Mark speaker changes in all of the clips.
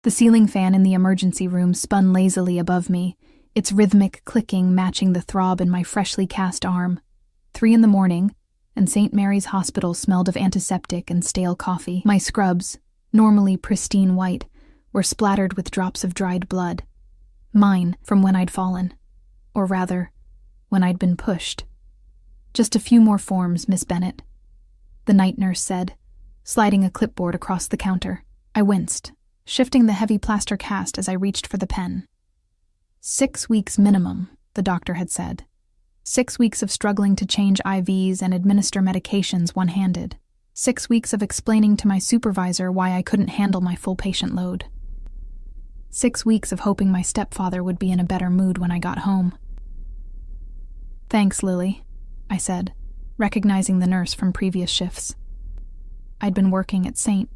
Speaker 1: The ceiling fan in the emergency room spun lazily above me, its rhythmic clicking matching the throb in my freshly cast arm. 3 a.m, and St. Mary's Hospital smelled of antiseptic and stale coffee. My scrubs, normally pristine white, were splattered with drops of dried blood. Mine from when I'd fallen. Or rather, when I'd been pushed. "Just a few more forms, Miss Bennett," the night nurse said, sliding a clipboard across the counter. I winced, shifting the heavy plaster cast as I reached for the pen. 6 weeks minimum, the doctor had said. 6 weeks of struggling to change IVs and administer medications one-handed. 6 weeks of explaining to my supervisor why I couldn't handle my full patient load. 6 weeks of hoping my stepfather would be in a better mood when I got home. "Thanks, Lily," I said, recognizing the nurse from previous shifts. I'd been working at St.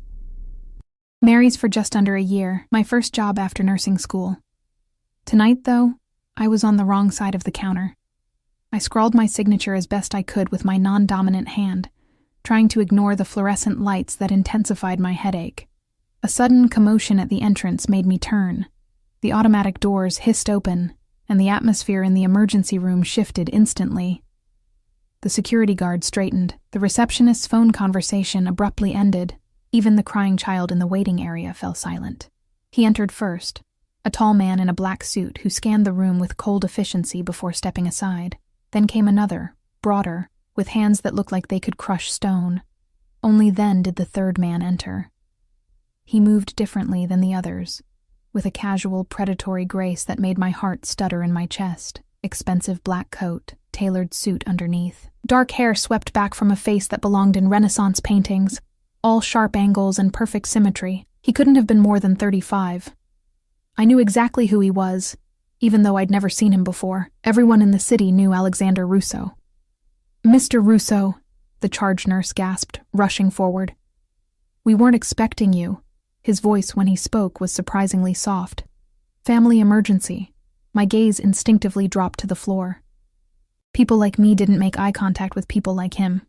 Speaker 1: Mary's for just under a year, my first job after nursing school. Tonight, though, I was on the wrong side of the counter. I scrawled my signature as best I could with my non-dominant hand, trying to ignore the fluorescent lights that intensified my headache. A sudden commotion at the entrance made me turn. The automatic doors hissed open, and the atmosphere in the emergency room shifted instantly. The security guard straightened. The receptionist's phone conversation abruptly ended. Even the crying child in the waiting area fell silent. He entered first, a tall man in a black suit who scanned the room with cold efficiency before stepping aside. Then came another, broader, with hands that looked like they could crush stone. Only then did the third man enter. He moved differently than the others, with a casual, predatory grace that made my heart stutter in my chest. Expensive black coat, tailored suit underneath. Dark hair swept back from a face that belonged in Renaissance paintings, all sharp angles and perfect symmetry. He couldn't have been more than 35. I knew exactly who he was, even though I'd never seen him before. Everyone in the city knew Alexander Russo. "Mr. Russo," the charge nurse gasped, rushing forward. "We weren't expecting you." His voice, when he spoke, was surprisingly soft. "Family emergency." My gaze instinctively dropped to the floor. People like me didn't make eye contact with people like him.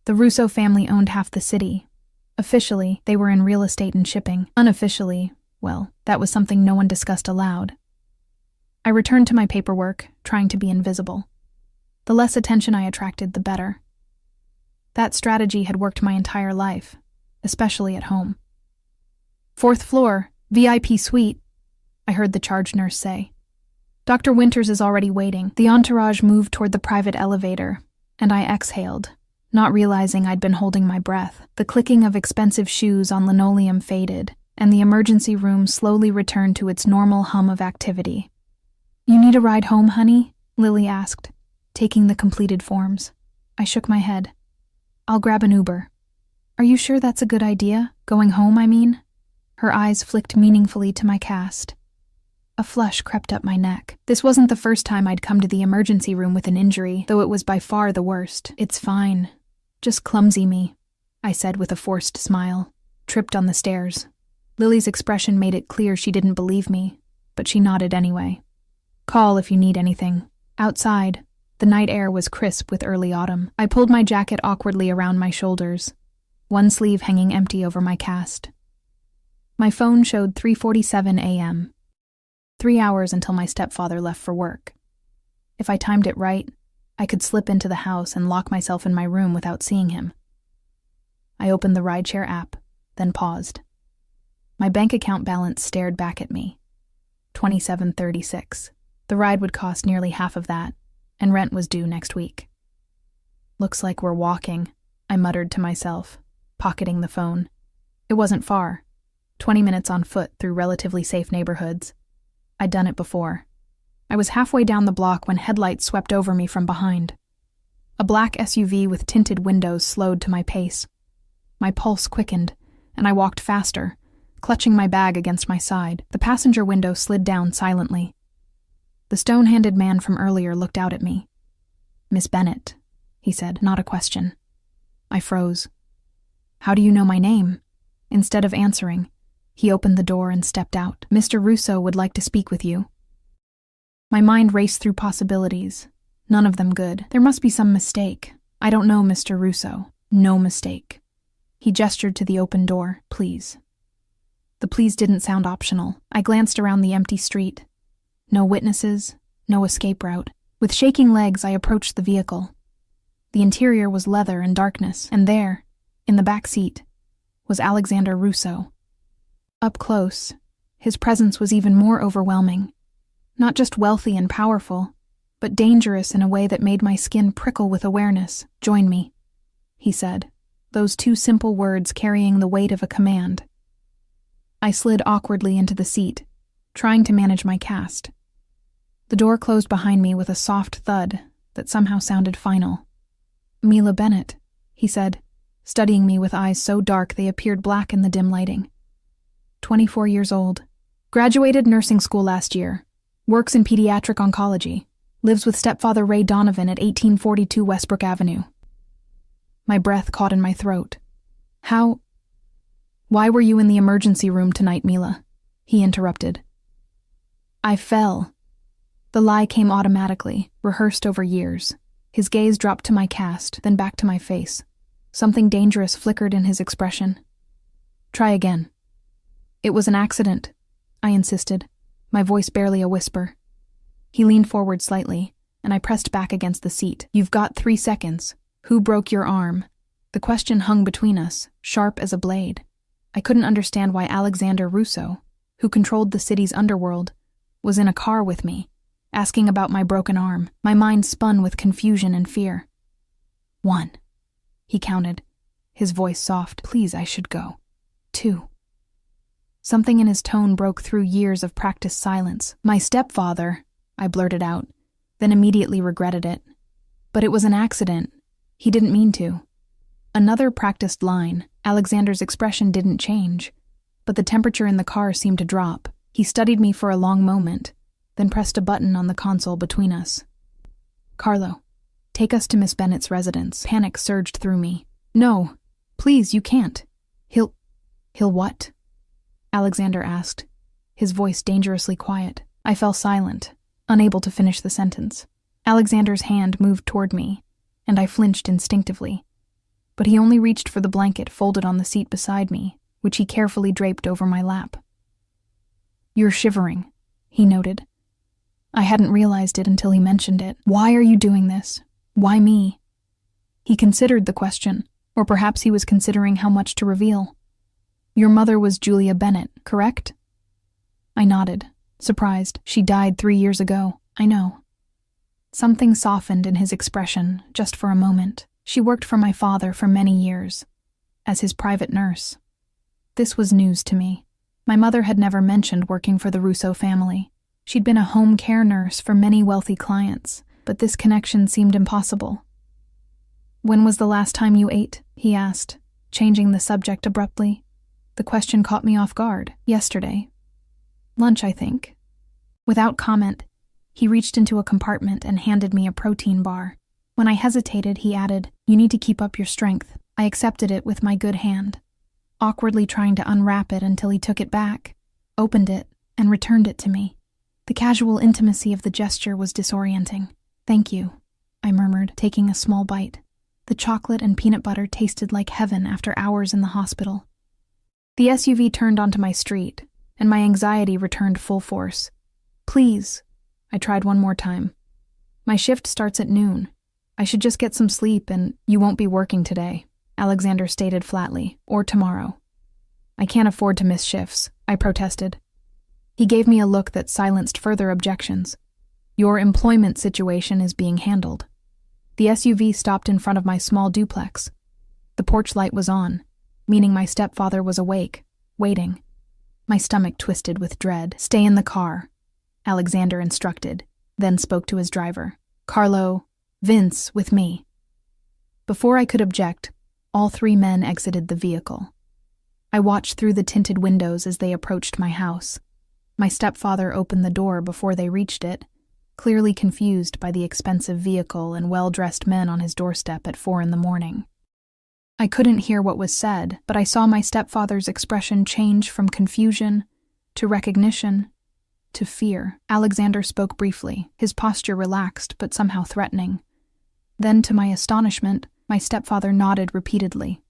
Speaker 1: The Russo family owned half the city. Officially, they were in real estate and shipping. Unofficially, well, that was something no one discussed aloud. I returned to my paperwork, trying to be invisible. The less attention I attracted, the better. That strategy had worked my entire life, especially at home. "4th floor, VIP suite," I heard the charge nurse say. "Dr. Winters is already waiting." The entourage moved toward the private elevator, and I exhaled, not realizing I'd been holding my breath. The clicking of expensive shoes on linoleum faded, and the emergency room slowly returned to its normal hum of activity. "You need a ride home, honey?" Lily asked, taking the completed forms. I shook my head. "I'll grab an Uber." "Are you sure that's a good idea? Going home, I mean?" Her eyes flicked meaningfully to my cast. A flush crept up my neck. This wasn't the first time I'd come to the emergency room with an injury, though it was by far the worst. "It's fine. Just clumsy me," I said with a forced smile. Tripped on the stairs. Lily's expression made it clear she didn't believe me, but she nodded anyway. "Call if you need anything." Outside, the night air was crisp with early autumn. I pulled my jacket awkwardly around my shoulders, one sleeve hanging empty over my cast. My phone showed 3:47 a.m. 3 hours until my stepfather left for work. If I timed it right, I could slip into the house and lock myself in my room without seeing him. I opened the rideshare app, then paused. My bank account balance stared back at me. $27.36. The ride would cost nearly half of that, and rent was due next week. "Looks like we're walking," I muttered to myself, pocketing the phone. It wasn't far, 20 minutes on foot through relatively safe neighborhoods. I'd done it before. I was halfway down the block when headlights swept over me from behind. A black SUV with tinted windows slowed to my pace. My pulse quickened, and I walked faster, clutching my bag against my side. The passenger window slid down silently. The stone-handed man from earlier looked out at me. "Miss Bennett," he said, not a question. I froze. "How do you know my name?" Instead of answering, he opened the door and stepped out. "Mr. Russo would like to speak with you." My mind raced through possibilities, none of them good. There must be some mistake. "I don't know Mr. Russo." "No mistake." He gestured to the open door. "Please." The pleas didn't sound optional. I glanced around the empty street. No witnesses, no escape route. With shaking legs, I approached the vehicle. The interior was leather and darkness, and there, in the back seat, was Alexander Russo. Up close, his presence was even more overwhelming. Not just wealthy and powerful, but dangerous in a way that made my skin prickle with awareness. "Join me," he said, those two simple words carrying the weight of a command. I slid awkwardly into the seat, trying to manage my cast. The door closed behind me with a soft thud that somehow sounded final. "Mila Bennett," he said, studying me with eyes so dark they appeared black in the dim lighting. 24 years old. Graduated nursing school last year. Works in pediatric oncology. Lives with stepfather Ray Donovan at 1842 Westbrook Avenue. My breath caught in my throat. Why were you in the emergency room tonight, Mila?" he interrupted. I fell. The lie came automatically, rehearsed over years. His gaze dropped to my cast, then back to my face. Something dangerous flickered in his expression. "Try again." "It was an accident," I insisted, my voice barely a whisper. He leaned forward slightly, and I pressed back against the seat. "You've got 3 seconds. Who broke your arm?" The question hung between us, sharp as a blade. I couldn't understand why Alexander Russo, who controlled the city's underworld, was in a car with me, asking about my broken arm. My mind spun with confusion and fear. 1. He counted, his voice soft. "Please, I should go. 2. Something in his tone broke through years of practiced silence. "My stepfather," I blurted out, then immediately regretted it. "But it was an accident. He didn't mean to." Another practiced line. Alexander's expression didn't change, but the temperature in the car seemed to drop. He studied me for a long moment, then pressed a button on the console between us. "Carlo, take us to Miss Bennett's residence." Panic surged through me. "No, please, you can't. He'll what?" Alexander asked, his voice dangerously quiet. I fell silent, unable to finish the sentence. Alexander's hand moved toward me, and I flinched instinctively. But he only reached for the blanket folded on the seat beside me, which he carefully draped over my lap. "You're shivering," he noted. I hadn't realized it until he mentioned it. "Why are you doing this? Why me?" He considered the question, or perhaps he was considering how much to reveal. "Your mother was Julia Bennett, correct?" I nodded, surprised. "She died 3 years ago." "I know." Something softened in his expression, just for a moment. "She worked for my father for many years, as his private nurse." This was news to me. My mother had never mentioned working for the Russo family. She'd been a home care nurse for many wealthy clients, but this connection seemed impossible. "When was the last time you ate?" he asked, changing the subject abruptly. The question caught me off guard. "Yesterday. Lunch, I think." Without comment, he reached into a compartment and handed me a protein bar. When I hesitated, he added, "You need to keep up your strength." I accepted it with my good hand, awkwardly trying to unwrap it until he took it back, opened it, and returned it to me. The casual intimacy of the gesture was disorienting. "Thank you," I murmured, taking a small bite. The chocolate and peanut butter tasted like heaven after hours in the hospital. The SUV turned onto my street, and my anxiety returned full force. "Please," I tried one more time. "My shift starts at noon. I should just get some sleep and you won't be working today," Alexander stated flatly, "or tomorrow." "I can't afford to miss shifts," I protested. He gave me a look that silenced further objections. "Your employment situation is being handled." The SUV stopped in front of my small duplex. The porch light was on, meaning my stepfather was awake, waiting. My stomach twisted with dread. "Stay in the car," Alexander instructed, then spoke to his driver. "Carlo, Vince, with me." Before I could object, all 3 men exited the vehicle. I watched through the tinted windows as they approached my house. My stepfather opened the door before they reached it, clearly confused by the expensive vehicle and well-dressed men on his doorstep at 4 a.m. I couldn't hear what was said, but I saw my stepfather's expression change from confusion to recognition to fear. Alexander spoke briefly, his posture relaxed but somehow threatening. Then, to my astonishment, my stepfather nodded repeatedly,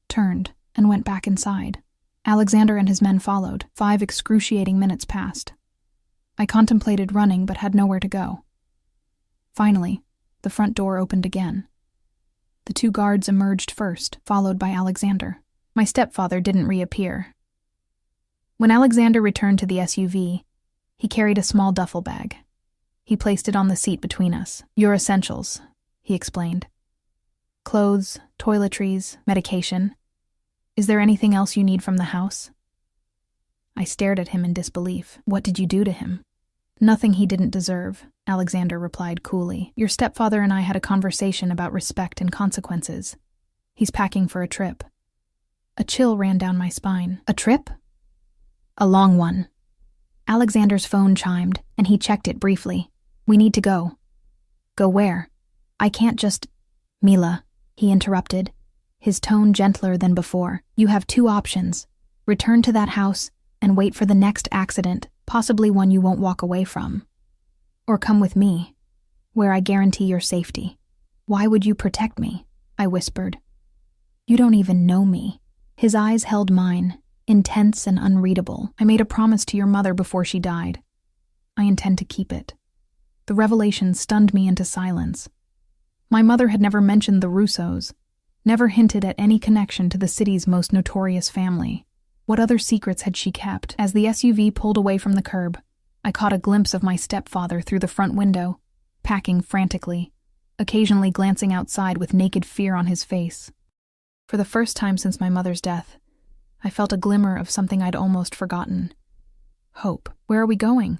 Speaker 1: turned, and went back inside. Alexander and his men followed. 5 excruciating minutes passed. I contemplated running but had nowhere to go. Finally, the front door opened again. The 2 guards emerged first, followed by Alexander. My stepfather didn't reappear. When Alexander returned to the SUV, he carried a small duffel bag. He placed it on the seat between us. "Your essentials," he explained. "Clothes, toiletries, medication. Is there anything else you need from the house?" I stared at him in disbelief. "What did you do to him?" "Nothing he didn't deserve," Alexander replied coolly. "Your stepfather and I had a conversation about respect and consequences. He's packing for a trip." A chill ran down my spine. "A trip?" "A long one." Alexander's phone chimed, and he checked it briefly. "We need to go." "Go where?" "I can't just—" "Mila," he interrupted, his tone gentler than before. "You have 2 options. Return to that house and wait for the next accident, possibly one you won't walk away from. Or come with me, where I guarantee your safety." "Why would you protect me?" I whispered. "You don't even know me." His eyes held mine, intense and unreadable. "I made a promise to your mother before she died. I intend to keep it." The revelation stunned me into silence. My mother had never mentioned the Russos, never hinted at any connection to the city's most notorious family. What other secrets had she kept? As the SUV pulled away from the curb, I caught a glimpse of my stepfather through the front window, packing frantically, occasionally glancing outside with naked fear on his face. For the first time since my mother's death, I felt a glimmer of something I'd almost forgotten. Hope. "Where are we going?"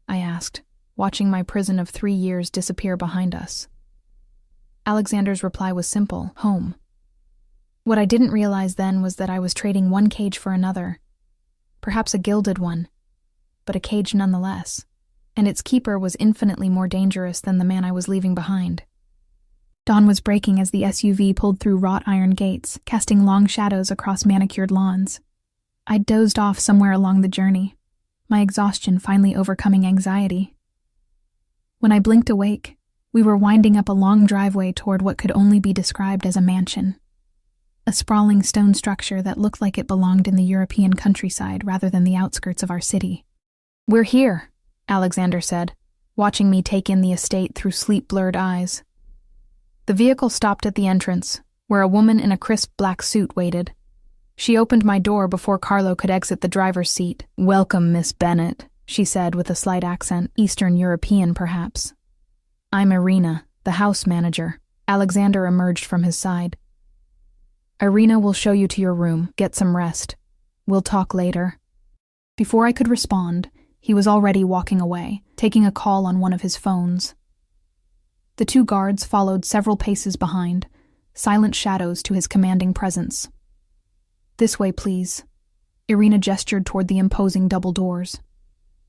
Speaker 1: I asked, watching my prison of 3 years disappear behind us. Alexander's reply was simple: home. What I didn't realize then was that I was trading one cage for another. Perhaps a gilded one, but a cage nonetheless. And its keeper was infinitely more dangerous than the man I was leaving behind. Dawn was breaking as the SUV pulled through wrought iron gates, casting long shadows across manicured lawns. I dozed off somewhere along the journey, my exhaustion finally overcoming anxiety. When I blinked awake, we were winding up a long driveway toward what could only be described as a mansion. A sprawling stone structure that looked like it belonged in the European countryside rather than the outskirts of our city. "We're here," Alexander said, watching me take in the estate through sleep-blurred eyes. The vehicle stopped at the entrance, where a woman in a crisp black suit waited. She opened my door before Carlo could exit the driver's seat. "Welcome, Miss Bennett," she said with a slight accent, Eastern European perhaps. "I'm Irina, the house manager." Alexander emerged from his side. "Irina will show you to your room. Get some rest. We'll talk later." Before I could respond, he was already walking away, taking a call on one of his phones. The 2 guards followed several paces behind, silent shadows to his commanding presence. "This way, please." Irina gestured toward the imposing double doors.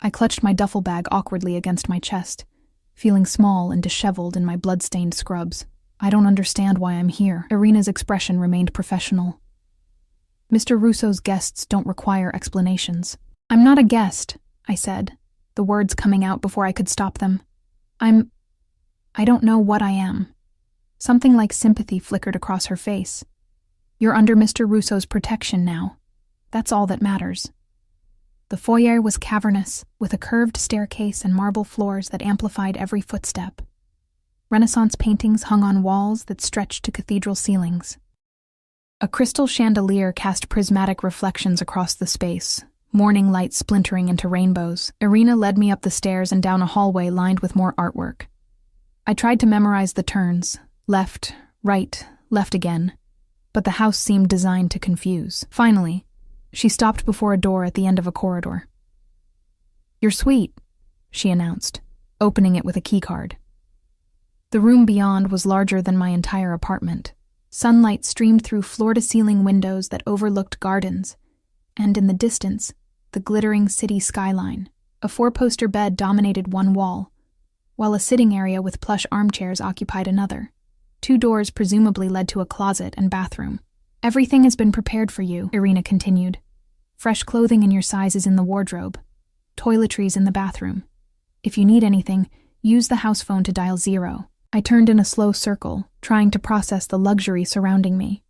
Speaker 1: I clutched my duffel bag awkwardly against my chest, feeling small and disheveled in my blood-stained scrubs. "I don't understand why I'm here." Irina's expression remained professional. "Mr. Russo's guests don't require explanations." "I'm not a guest," I said, the words coming out before I could stop them. I don't know what I am." Something like sympathy flickered across her face. "You're under Mr. Russo's protection now. That's all that matters." The foyer was cavernous, with a curved staircase and marble floors that amplified every footstep. Renaissance paintings hung on walls that stretched to cathedral ceilings. A crystal chandelier cast prismatic reflections across the space, morning light splintering into rainbows. Irina led me up the stairs and down a hallway lined with more artwork. I tried to memorize the turns, left, right, left again, but the house seemed designed to confuse. Finally, she stopped before a door at the end of a corridor. "Your suite," she announced, opening it with a keycard. The room beyond was larger than my entire apartment. Sunlight streamed through floor-to-ceiling windows that overlooked gardens, and in the distance, the glittering city skyline. A 4-poster bed dominated one wall, while a sitting area with plush armchairs occupied another. 2 doors presumably led to a closet and bathroom. "Everything has been prepared for you," Irina continued. "Fresh clothing in your size is in the wardrobe. Toiletries in the bathroom. If you need anything, use the house phone to dial 0. I turned in a slow circle, trying to process the luxury surrounding me.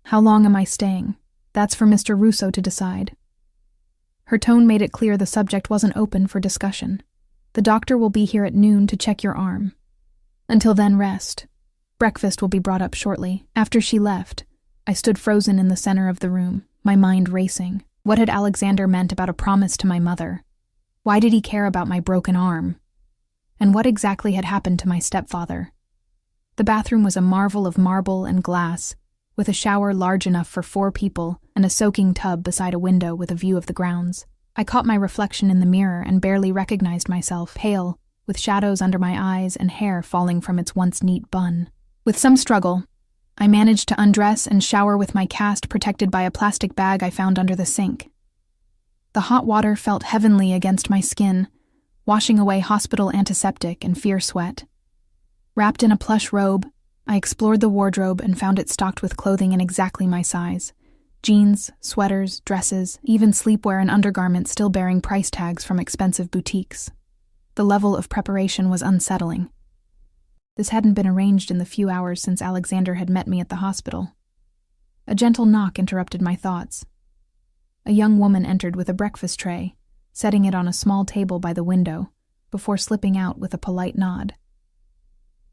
Speaker 1: "How long am I staying?" That's for Mr. Russo to decide. Her tone made it clear the subject wasn't open for discussion. The doctor will be here at noon to check your arm. Until then, rest. Breakfast will be brought up shortly. After she left, I stood frozen in the center of the room, my mind racing. What had Alexander meant about a promise to my mother? Why did he care about my broken arm? And what exactly had happened to my stepfather? The bathroom was a marvel of marble and glass, with a shower large enough for 4 people and a soaking tub beside a window with a view of the grounds. I caught my reflection in the mirror and barely recognized myself, pale, with shadows under my eyes and hair falling from its once neat bun. With some struggle, I managed to undress and shower with my cast protected by a plastic bag I found under the sink. The hot water felt heavenly against my skin, washing away hospital antiseptic and fear sweat. Wrapped in a plush robe, I explored the wardrobe and found it stocked with clothing in exactly my size. Jeans, sweaters, dresses, even sleepwear and undergarments still bearing price tags from expensive boutiques. The level of preparation was unsettling. This hadn't been arranged in the few hours since Alexander had met me at the hospital. A gentle knock interrupted my thoughts. A young woman entered with a breakfast tray, setting it on a small table by the window, before slipping out with a polite nod.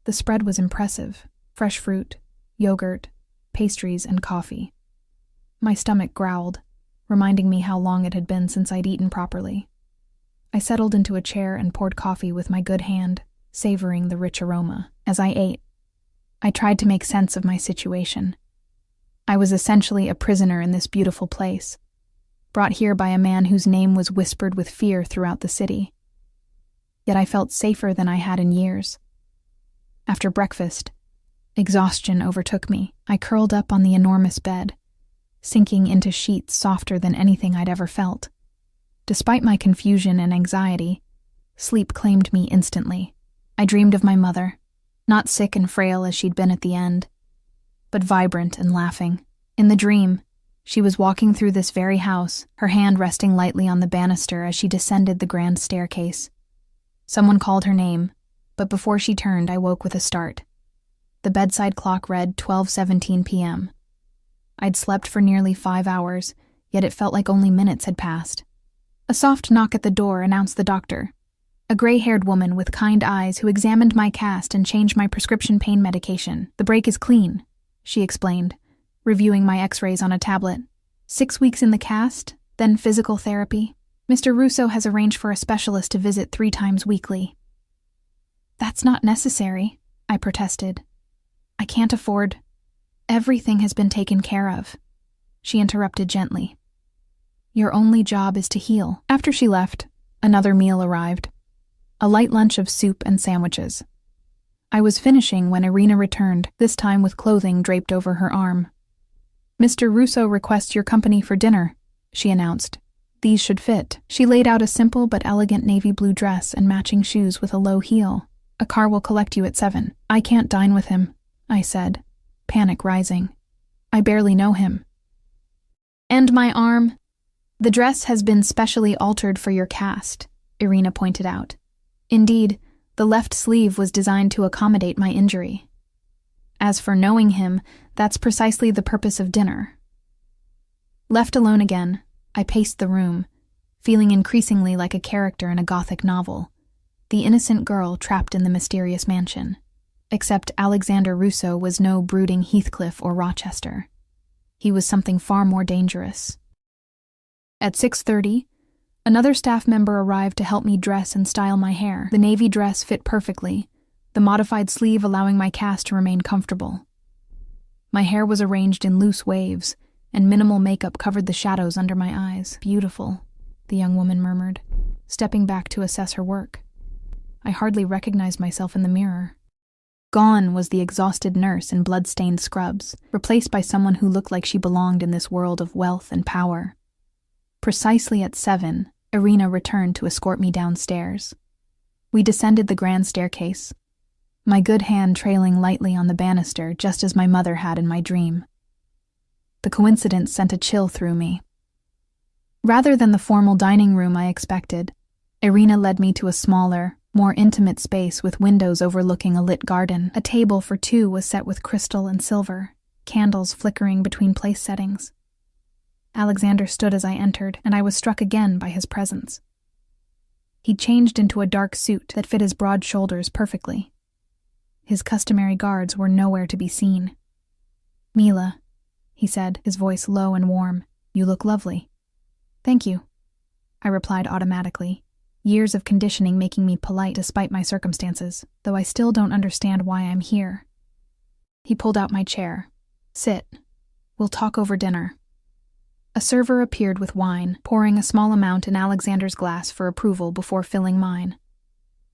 Speaker 1: The spread was impressive: fresh fruit, yogurt, pastries, and coffee. My stomach growled, reminding me how long it had been since I'd eaten properly. I settled into a chair and poured coffee with my good hand, savoring the rich aroma. As I ate, I tried to make sense of my situation. I was essentially a prisoner in this beautiful place, brought here by a man whose name was whispered with fear throughout the city. Yet I felt safer than I had in years. After breakfast, exhaustion overtook me. I curled up on the enormous bed, sinking into sheets softer than anything I'd ever felt. Despite my confusion and anxiety, sleep claimed me instantly. I dreamed of my mother, not sick and frail as she'd been at the end, but vibrant and laughing. In the dream, she was walking through this very house, her hand resting lightly on the banister as she descended the grand staircase. Someone called her name, but before she turned, I woke with a start. The bedside clock read 12:17 p.m. I'd slept for nearly 5 hours, yet it felt like only minutes had passed. A soft knock at the door announced the doctor, a gray-haired woman with kind eyes who examined my cast and changed my prescription pain medication. "The break is clean," she explained, reviewing my x-rays on a tablet. 6 weeks in the cast, then physical therapy. Mr. Russo has arranged for a specialist to visit 3 times weekly. "That's not necessary," I protested. "I can't afford. Everything has been taken care of." She interrupted gently. "Your only job is to heal." After she left, another meal arrived. A light lunch of soup and sandwiches. I was finishing when Irina returned, this time with clothing draped over her arm. "Mr. Russo requests your company for dinner," she announced. "These should fit." She laid out a simple but elegant navy blue dress and matching shoes with a low heel. "A car will collect you at 7. "I can't dine with him," I said, panic rising. "I barely know him." "And my arm?" "The dress has been specially altered for your cast," Irina pointed out. Indeed, the left sleeve was designed to accommodate my injury. "As for knowing him, that's precisely the purpose of dinner." Left alone again, I paced the room, feeling increasingly like a character in a Gothic novel, the innocent girl trapped in the mysterious mansion. Except Alexander Russo was no brooding Heathcliff or Rochester. He was something far more dangerous. At 6:30, another staff member arrived to help me dress and style my hair. The navy dress fit perfectly, the modified sleeve allowing my cast to remain comfortable. My hair was arranged in loose waves, and minimal makeup covered the shadows under my eyes. "Beautiful," the young woman murmured, stepping back to assess her work. I hardly recognized myself in the mirror. Gone was the exhausted nurse in blood-stained scrubs, replaced by someone who looked like she belonged in this world of wealth and power. Precisely at 7, Irina returned to escort me downstairs. We descended the grand staircase, my good hand trailing lightly on the banister just as my mother had in my dream. The coincidence sent a chill through me. Rather than the formal dining room I expected, Irina led me to a smaller, more intimate space with windows overlooking a lit garden. A table for 2 was set with crystal and silver, candles flickering between place settings. Alexander stood as I entered, and I was struck again by his presence. He'd changed into a dark suit that fit his broad shoulders perfectly. His customary guards were nowhere to be seen. "Mila," he said, his voice low and warm, "you look lovely." "Thank you," I replied automatically, years of conditioning making me polite despite my circumstances, though I still don't understand why I'm here. He pulled out my chair. "Sit. We'll talk over dinner." A server appeared with wine, pouring a small amount in Alexander's glass for approval before filling mine.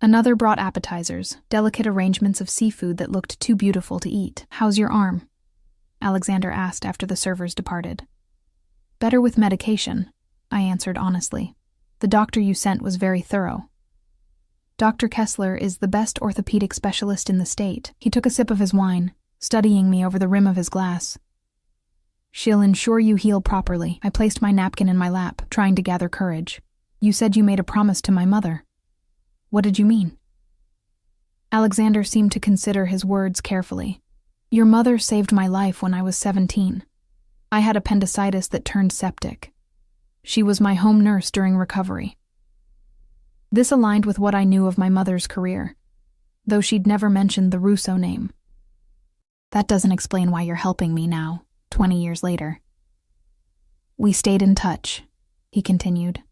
Speaker 1: Another brought appetizers, delicate arrangements of seafood that looked too beautiful to eat. "How's your arm?" Alexander asked after the servers departed. "Better with medication," I answered honestly. "The doctor you sent was very thorough." "Dr. Kessler is the best orthopedic specialist in the state." He took a sip of his wine, studying me over the rim of his glass. "She'll ensure you heal properly." I placed my napkin in my lap, trying to gather courage. "You said you made a promise to my mother. What did you mean?" Alexander seemed to consider his words carefully. "Your mother saved my life when I was 17. I had appendicitis that turned septic. She was my home nurse during recovery." This aligned with what I knew of my mother's career, though she'd never mentioned the Russo name. "That doesn't explain why you're helping me now, 20 years later." "We stayed in touch," he continued.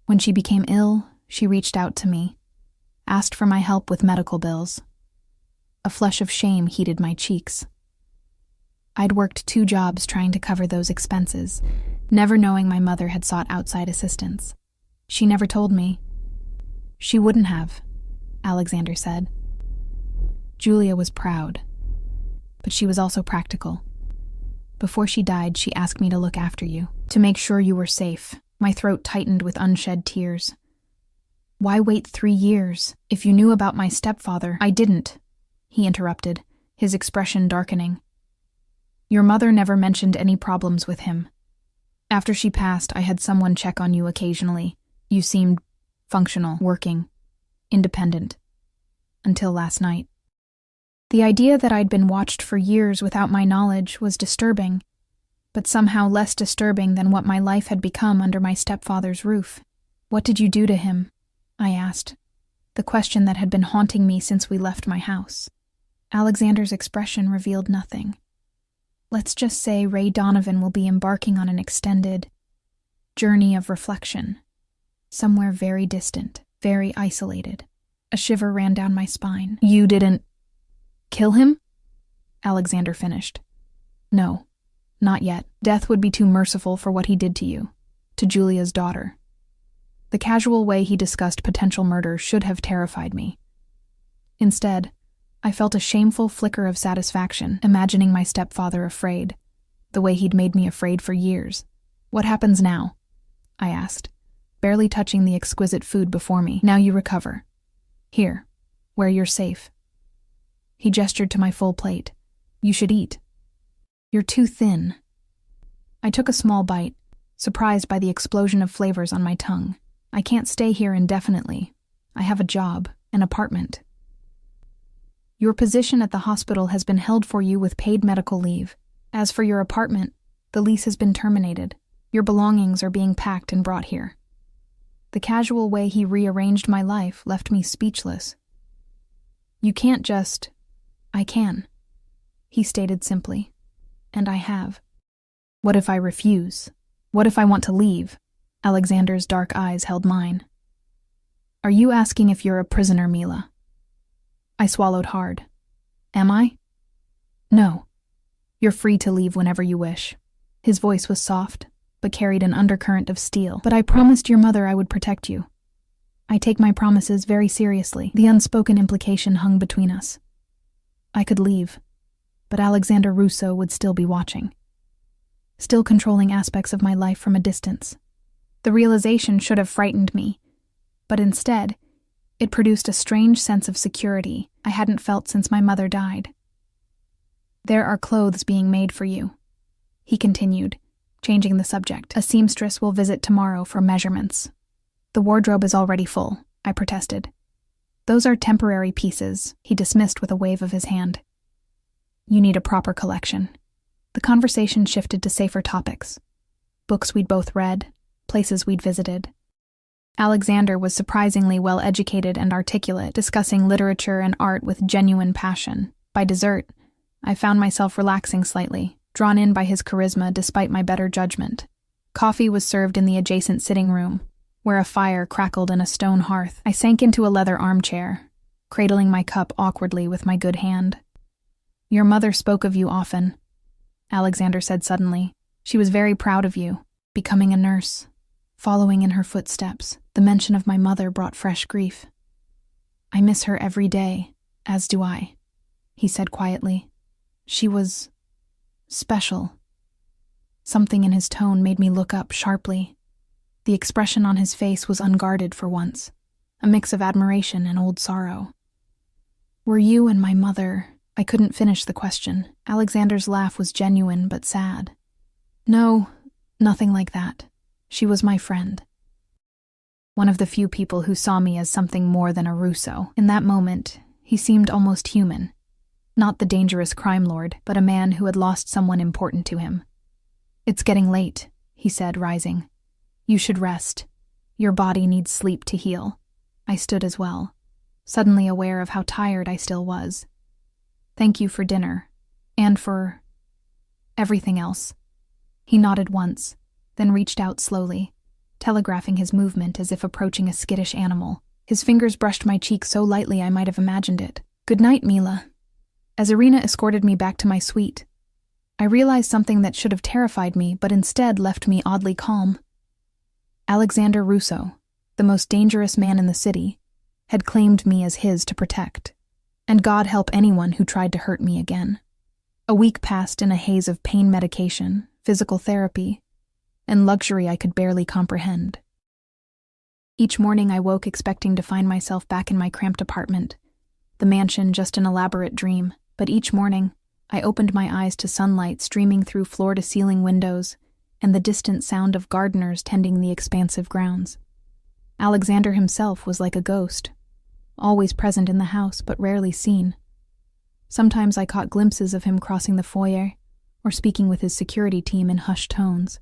Speaker 1: "When she became ill, she reached out to me, asked for my help with medical bills. A flush of shame heated my cheeks. I'd worked 2 jobs trying to cover those expenses, never knowing my mother had sought outside assistance. She never told me." "She wouldn't have," Alexander said. "Julia was proud, but she was also practical. Before she died, she asked me to look after you, to make sure you were safe." My throat tightened with unshed tears. "Why wait 3 years? If you knew about my stepfather—" "I didn't," he interrupted, his expression darkening. "Your mother never mentioned any problems with him. After she passed, I had someone check on you occasionally. You seemed functional, working, independent. Until last night." The idea that I'd been watched for years without my knowledge was disturbing, but somehow less disturbing than what my life had become under my stepfather's roof. "What did you do to him?" I asked, the question that had been haunting me since we left my house. Alexander's expression revealed nothing. "Let's just say Ray Donovan will be embarking on an extended journey of reflection, somewhere very distant, very isolated." A shiver ran down my spine. "You didn't kill him?" Alexander finished. "No, not yet. Death would be too merciful for what he did to you, to Julia's daughter." The casual way he discussed potential murder should have terrified me. Instead, I felt a shameful flicker of satisfaction, imagining my stepfather afraid, the way he'd made me afraid for years. "What happens now?" I asked, barely touching the exquisite food before me. "Now you recover. Here, where you're safe." He gestured to my full plate. "You should eat. You're too thin." I took a small bite, surprised by the explosion of flavors on my tongue. "I can't stay here indefinitely. I have a job, an apartment." "Your position at the hospital has been held for you with paid medical leave. As for your apartment, the lease has been terminated. Your belongings are being packed and brought here." The casual way he rearranged my life left me speechless. "You can't just—" "I can," he stated simply. "And I have." "What if I refuse? What if I want to leave?" Alexander's dark eyes held mine. "Are you asking if you're a prisoner, Mila?" I swallowed hard. "Am I?" "No. You're free to leave whenever you wish." His voice was soft, but carried an undercurrent of steel. "But I promised your mother I would protect you. I take my promises very seriously." The unspoken implication hung between us. I could leave, but Alexander Russo would still be watching, still controlling aspects of my life from a distance. The realization should have frightened me, but instead, it produced a strange sense of security I hadn't felt since my mother died. "There are clothes being made for you," he continued, changing the subject. "A seamstress will visit tomorrow for measurements." "The wardrobe is already full," I protested. "Those are temporary pieces," he dismissed with a wave of his hand. "You need a proper collection." The conversation shifted to safer topics. books we'd both read, places we'd visited. Alexander was surprisingly well-educated and articulate, discussing literature and art with genuine passion. By dessert, I found myself relaxing slightly, drawn in by his charisma despite my better judgment. Coffee was served in the adjacent sitting room, where a fire crackled in a stone hearth. I sank into a leather armchair, cradling my cup awkwardly with my good hand. "Your mother spoke of you often," Alexander said suddenly. "She was very proud of you, becoming a nurse, following in her footsteps." The mention of my mother brought fresh grief. "I miss her every day, as do I," he said quietly. "She was special." Something in his tone made me look up sharply. The expression on his face was unguarded for once, a mix of admiration and old sorrow. "Were you and my mother—" I couldn't finish the question. Alexander's laugh was genuine but sad. "No, nothing like that. She was my friend." One of the few people who saw me as something more than a Russo. In that moment, he seemed almost human. Not the dangerous crime lord, but a man who had lost someone important to him. "It's getting late," he said, rising. "You should rest. Your body needs sleep to heal." I stood as well, suddenly aware of how tired I still was. "Thank you for dinner, and for everything else." He nodded once, then reached out slowly, telegraphing his movement as if approaching a skittish animal. His fingers brushed my cheek so lightly I might have imagined it. "Good night, Mila." As Irina escorted me back to my suite, I realized something that should have terrified me, but instead left me oddly calm. Alexander Russo, the most dangerous man in the city, had claimed me as his to protect, and God help anyone who tried to hurt me again. A week passed in a haze of pain medication, physical therapy, and luxury I could barely comprehend. Each morning I woke expecting to find myself back in my cramped apartment, the mansion just an elaborate dream, but each morning I opened my eyes to sunlight streaming through floor-to-ceiling windows and the distant sound of gardeners tending the expansive grounds. Alexander himself was like a ghost, always present in the house but rarely seen. Sometimes I caught glimpses of him crossing the foyer or speaking with his security team in hushed tones.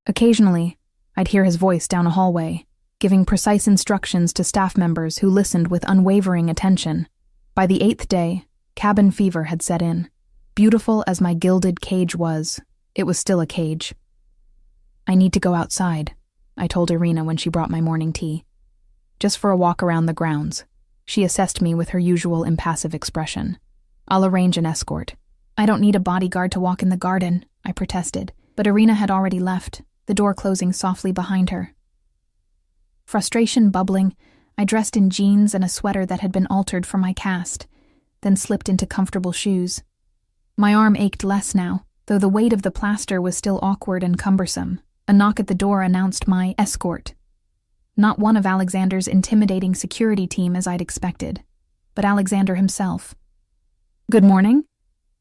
Speaker 1: Occasionally, I'd hear his voice down a hallway, giving precise instructions to staff members who listened with unwavering attention. By the 8th day, cabin fever had set in. Beautiful as my gilded cage was, it was still a cage. "I need to go outside," I told Irina when she brought my morning tea. "Just for a walk around the grounds." She assessed me with her usual impassive expression. "I'll arrange an escort." "I don't need a bodyguard to walk in the garden," I protested, but Irina had already left, the door closing softly behind her. Frustration bubbling, I dressed in jeans and a sweater that had been altered for my cast, then slipped into comfortable shoes. My arm ached less now, though the weight of the plaster was still awkward and cumbersome. A knock at the door announced my escort. Not one of Alexander's intimidating security team as I'd expected, but Alexander himself. "Good morning,"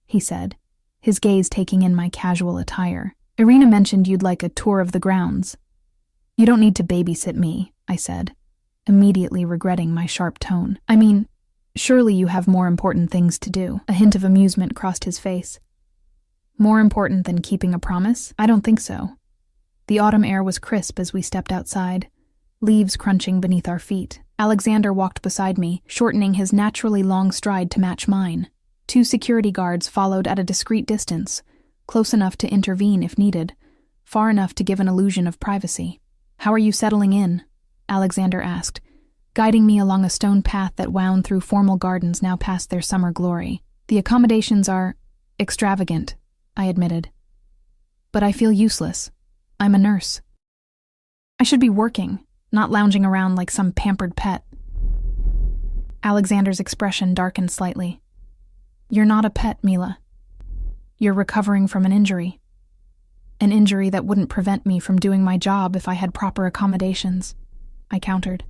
Speaker 1: he said, his gaze taking in my casual attire. "Irina mentioned you'd like a tour of the grounds." "You don't need to babysit me," I said, immediately regretting my sharp tone. "I mean, surely you have more important things to do." A hint of amusement crossed his face. "More important than keeping a promise? I don't think so." The autumn air was crisp as we stepped outside, leaves crunching beneath our feet. Alexander walked beside me, shortening his naturally long stride to match mine. 2 security guards followed at a discreet distance, close enough to intervene if needed, far enough to give an illusion of privacy. "How are you settling in?" Alexander asked, guiding me along a stone path that wound through formal gardens now past their summer glory. "The accommodations are extravagant," I admitted. "But I feel useless. I'm a nurse. I should be working, not lounging around like some pampered pet." Alexander's expression darkened slightly. "You're not a pet, Mila. You're recovering from an injury. An injury that wouldn't prevent me from doing my job if I had proper accommodations," I countered.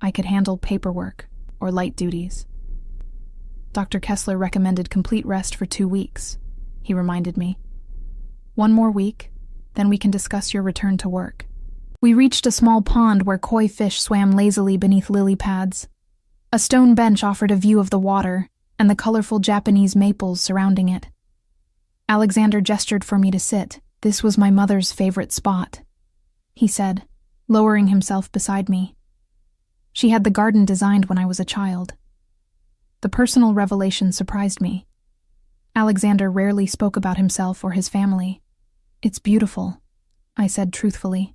Speaker 1: "I could handle paperwork or light duties." "Dr. Kessler recommended complete rest for 2 weeks," he reminded me. "1 more week, then we can discuss your return to work." We reached a small pond where koi fish swam lazily beneath lily pads. A stone bench offered a view of the water and the colorful Japanese maples surrounding it. Alexander gestured for me to sit, This was my mother's favorite spot, he said, lowering himself beside me. She had the garden designed when I was a child. The personal revelation surprised me. Alexander rarely spoke about himself or his family. It's beautiful, I said truthfully.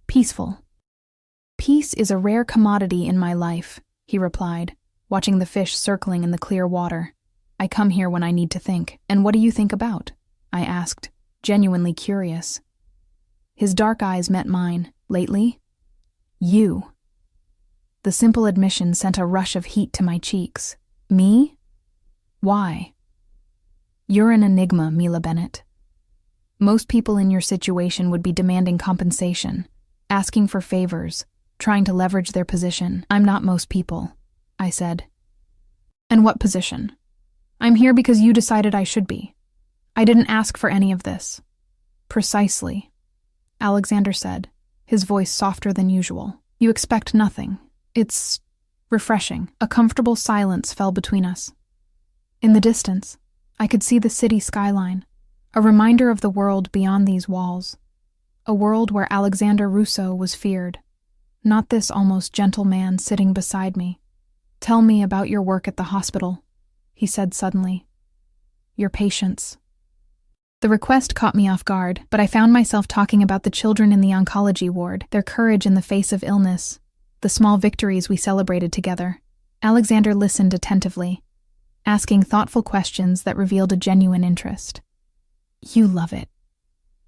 Speaker 1: Peaceful. Peace is a rare commodity in my life, he replied, watching the fish circling in the clear water. I come here when I need to think. And what do you think about? I asked, genuinely curious. His dark eyes met mine. Lately? You. The simple admission sent a rush of heat to my cheeks. Me? Why? You're an enigma, Mila Bennett. Most people in your situation would be demanding compensation, asking for favors, trying to leverage their position. I'm not most people, I said. And what position? I'm here because you decided I should be. I didn't ask for any of this. Precisely, Alexander said, his voice softer than usual. You expect nothing. It's refreshing. A comfortable silence fell between us. In the distance, I could see the city skyline, a reminder of the world beyond these walls, a world where Alexander Russo was feared, not this almost gentle man sitting beside me. Tell me about your work at the hospital, he said suddenly. Your patients. The request caught me off guard, but I found myself talking about the children in the oncology ward, their courage in the face of illness, the small victories we celebrated together. Alexander listened attentively, asking thoughtful questions that revealed a genuine interest. You love it,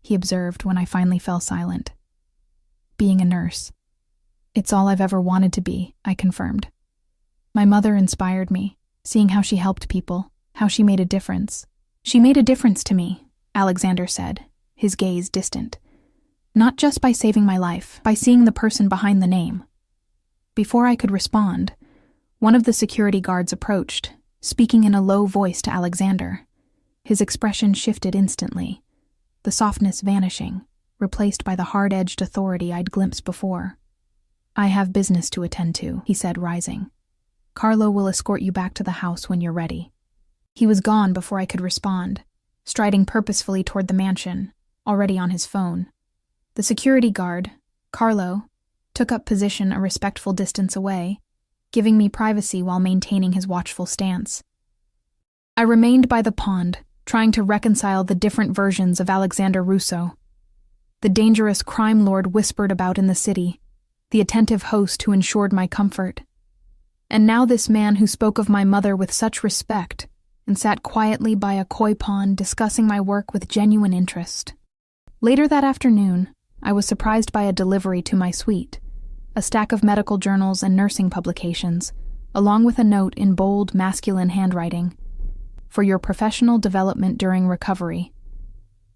Speaker 1: he observed when I finally fell silent. Being a nurse. It's all I've ever wanted to be, I confirmed. My mother inspired me, seeing how she helped people, how she made a difference. She made a difference to me, Alexander said, his gaze distant. Not just by saving my life, by seeing the person behind the name. Before I could respond, one of the security guards approached, speaking in a low voice to Alexander. His expression shifted instantly, the softness vanishing, replaced by the hard-edged authority I'd glimpsed before. I have business to attend to, he said, rising. Carlo will escort you back to the house when you're ready. He was gone before I could respond, striding purposefully toward the mansion, already on his phone. The security guard, Carlo, took up position a respectful distance away, giving me privacy while maintaining his watchful stance. I remained by the pond, trying to reconcile the different versions of Alexander Russo. The dangerous crime lord whispered about in the city, the attentive host who ensured my comfort. And now this man who spoke of my mother with such respect and sat quietly by a koi pond discussing my work with genuine interest. Later that afternoon, I was surprised by a delivery to my suite, a stack of medical journals and nursing publications, along with a note in bold, masculine handwriting. For your professional development during recovery.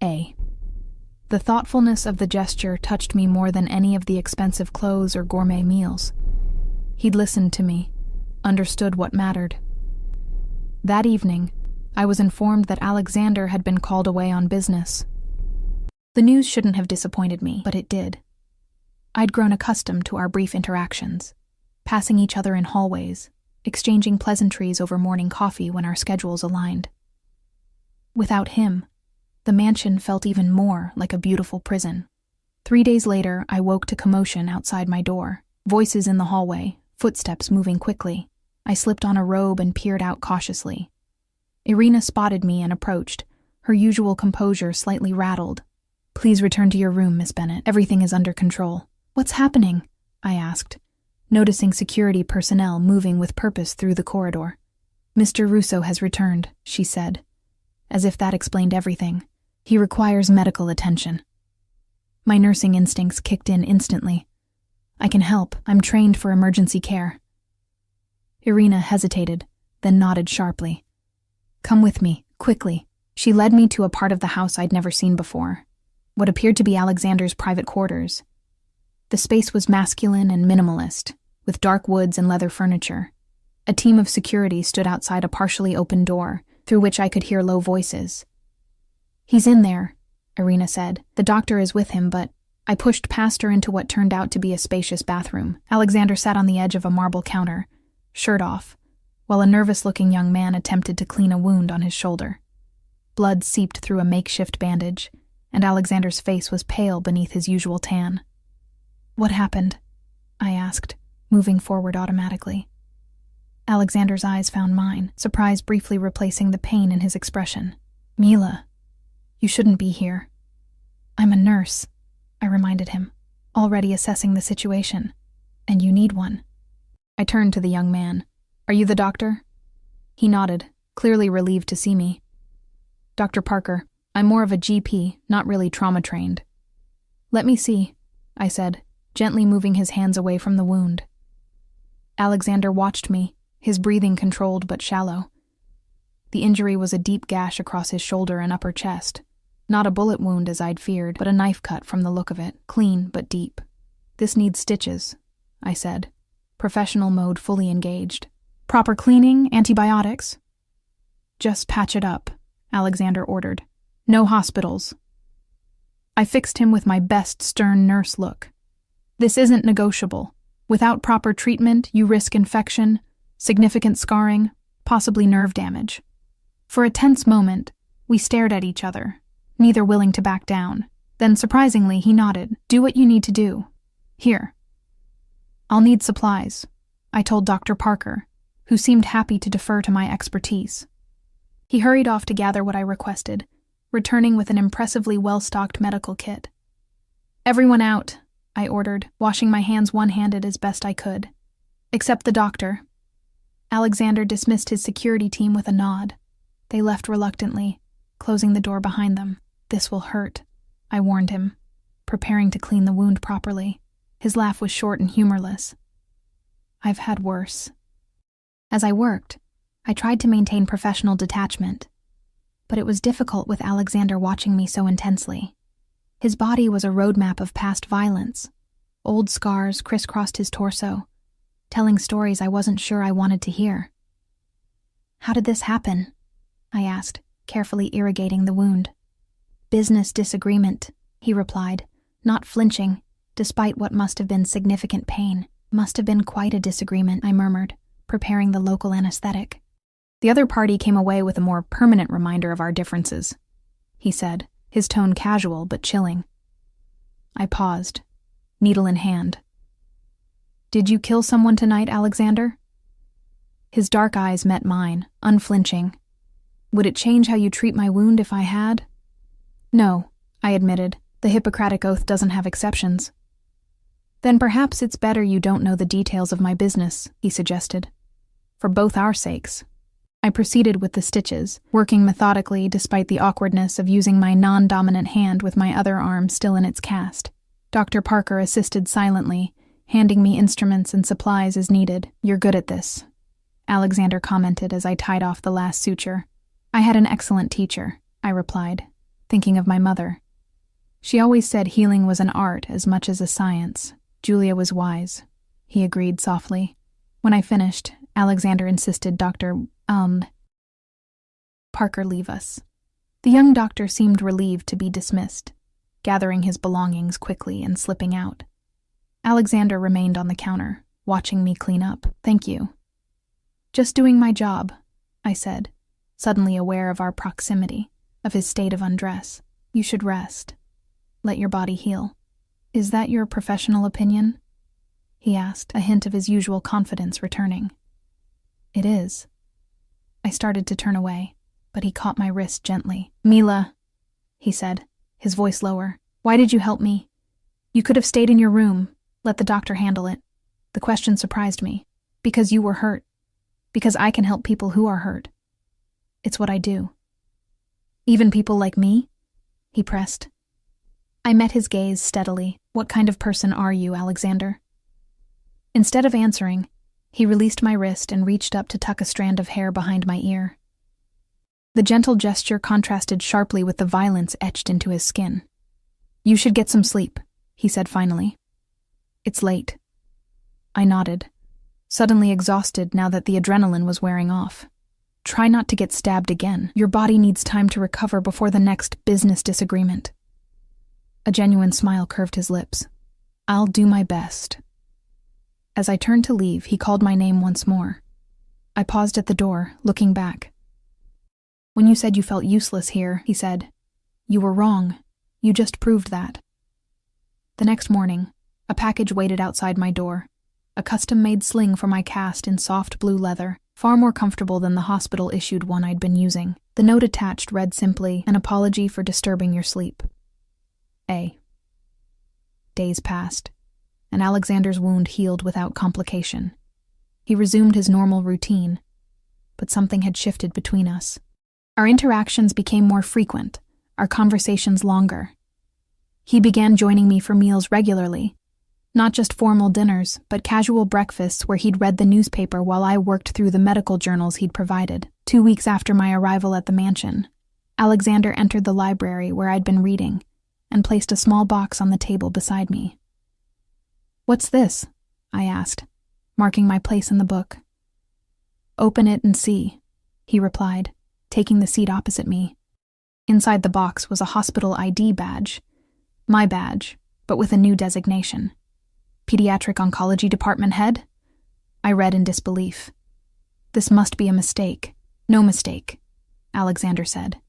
Speaker 1: A. The thoughtfulness of the gesture touched me more than any of the expensive clothes or gourmet meals. He'd listened to me, understood what mattered. That evening, I was informed that Alexander had been called away on business. The news shouldn't have disappointed me, but it did. I'd grown accustomed to our brief interactions, passing each other in hallways, exchanging pleasantries over morning coffee when our schedules aligned. Without him, the mansion felt even more like a beautiful prison. 3 days later, I woke to commotion outside my door, voices in the hallway, footsteps moving quickly. I slipped on a robe and peered out cautiously. Irina spotted me and approached, her usual composure slightly rattled. Please return to your room, Miss Bennett. Everything is under control. What's happening? I asked, noticing security personnel moving with purpose through the corridor. Mr. Russo has returned, she said, as if that explained everything. He requires medical attention. My nursing instincts kicked in instantly. I can help. I'm trained for emergency care. Irina hesitated, then nodded sharply. Come with me, quickly. She led me to a part of the house I'd never seen before, what appeared to be Alexander's private quarters. The space was masculine and minimalist, with dark woods and leather furniture. A team of security stood outside a partially open door, through which I could hear low voices. He's in there, Irina said. The doctor is with him, but I pushed past her into what turned out to be a spacious bathroom. Alexander sat on the edge of a marble counter, shirt off, while a nervous-looking young man attempted to clean a wound on his shoulder. Blood seeped through a makeshift bandage, and Alexander's face was pale beneath his usual tan. "What happened?" I asked, moving forward automatically. Alexander's eyes found mine, surprise briefly replacing the pain in his expression. "Mila, you shouldn't be here." "I'm a nurse," I reminded him, already assessing the situation. "And you need one." I turned to the young man. "Are you the doctor?" He nodded, clearly relieved to see me. "Dr. Parker, I'm more of a GP, not really trauma-trained." "Let me see," I said, gently moving his hands away from the wound. Alexander watched me, his breathing controlled but shallow. The injury was a deep gash across his shoulder and upper chest. Not a bullet wound as I'd feared, but a knife cut from the look of it, clean but deep. "This needs stitches," I said, professional mode fully engaged. "Proper cleaning, antibiotics?" "Just patch it up," Alexander ordered. "No hospitals." I fixed him with my best stern nurse look. "This isn't negotiable. Without proper treatment, you risk infection, significant scarring, possibly nerve damage." For a tense moment, we stared at each other, neither willing to back down. Then, surprisingly, he nodded. "Do what you need to do. Here." "I'll need supplies," I told Dr. Parker, who seemed happy to defer to my expertise. He hurried off to gather what I requested, returning with an impressively well-stocked medical kit. "Everyone out," I ordered, washing my hands one-handed as best I could. "Except the doctor." Alexander dismissed his security team with a nod. They left reluctantly, closing the door behind them. "This will hurt," I warned him, preparing to clean the wound properly. His laugh was short and humorless. "I've had worse." As I worked, I tried to maintain professional detachment, but it was difficult with Alexander watching me so intensely. His body was a roadmap of past violence. Old scars crisscrossed his torso, telling stories I wasn't sure I wanted to hear. "How did this happen?" I asked, carefully irrigating the wound. "Business disagreement," he replied, not flinching, despite what must have been significant pain. "Must have been quite a disagreement," I murmured, preparing the local anesthetic. "The other party came away with a more permanent reminder of our differences," he said, his tone casual but chilling. I paused, needle in hand. "Did you kill someone tonight, Alexander?" His dark eyes met mine, unflinching. "Would it change how you treat my wound if I had?" "No," I admitted. "The Hippocratic Oath doesn't have exceptions." "Then perhaps it's better you don't know the details of my business," he suggested. "For both our sakes." I proceeded with the stitches, working methodically despite the awkwardness of using my non-dominant hand with my other arm still in its cast. Dr. Parker assisted silently, handing me instruments and supplies as needed. "You're good at this," Alexander commented as I tied off the last suture. "I had an excellent teacher," I replied, thinking of my mother. "She always said healing was an art as much as a science." "Julia was wise," he agreed softly. When I finished, Alexander insisted Dr. Parker leave us. The young doctor seemed relieved to be dismissed, gathering his belongings quickly and slipping out. Alexander remained on the counter, watching me clean up. "Thank you." "Just doing my job," I said, suddenly aware of our proximity, of his state of undress. "You should rest. Let your body heal." "Is that your professional opinion?" he asked, a hint of his usual confidence returning. "It is." I started to turn away, but he caught my wrist gently. "Mila," he said, his voice lower, "why did you help me? You could have stayed in your room, let the doctor handle it." The question surprised me. "Because you were hurt. Because I can help people who are hurt. It's what I do." "Even people like me?" he pressed. I met his gaze steadily. "What kind of person are you, Alexander?" Instead of answering, he released my wrist and reached up to tuck a strand of hair behind my ear. The gentle gesture contrasted sharply with the violence etched into his skin. "You should get some sleep," he said finally. "It's late." I nodded, suddenly exhausted now that the adrenaline was wearing off. "Try not to get stabbed again. Your body needs time to recover before the next business disagreement." A genuine smile curved his lips. "I'll do my best." As I turned to leave, he called my name once more. I paused at the door, looking back. "When you said you felt useless here," he said, "you were wrong. You just proved that. The next morning, a package waited outside my door, a custom-made sling for my cast in soft blue leather, far more comfortable than the hospital-issued one I'd been using. The note attached read simply, "An apology for disturbing your sleep. A." Days passed, and Alexander's wound healed without complication. He resumed his normal routine, but something had shifted between us. Our interactions became more frequent, our conversations longer. He began joining me for meals regularly, not just formal dinners, but casual breakfasts where he'd read the newspaper while I worked through the medical journals he'd provided. 2 weeks after my arrival at the mansion, Alexander entered the library where I'd been reading and placed a small box on the table beside me. "What's this?" I asked, marking my place in the book. "Open it and see," he replied, taking the seat opposite me. Inside the box was a hospital ID badge, my badge, but with a new designation. "Pediatric Oncology Department Head?" I read in disbelief. "This must be a mistake." "No mistake," Alexander said.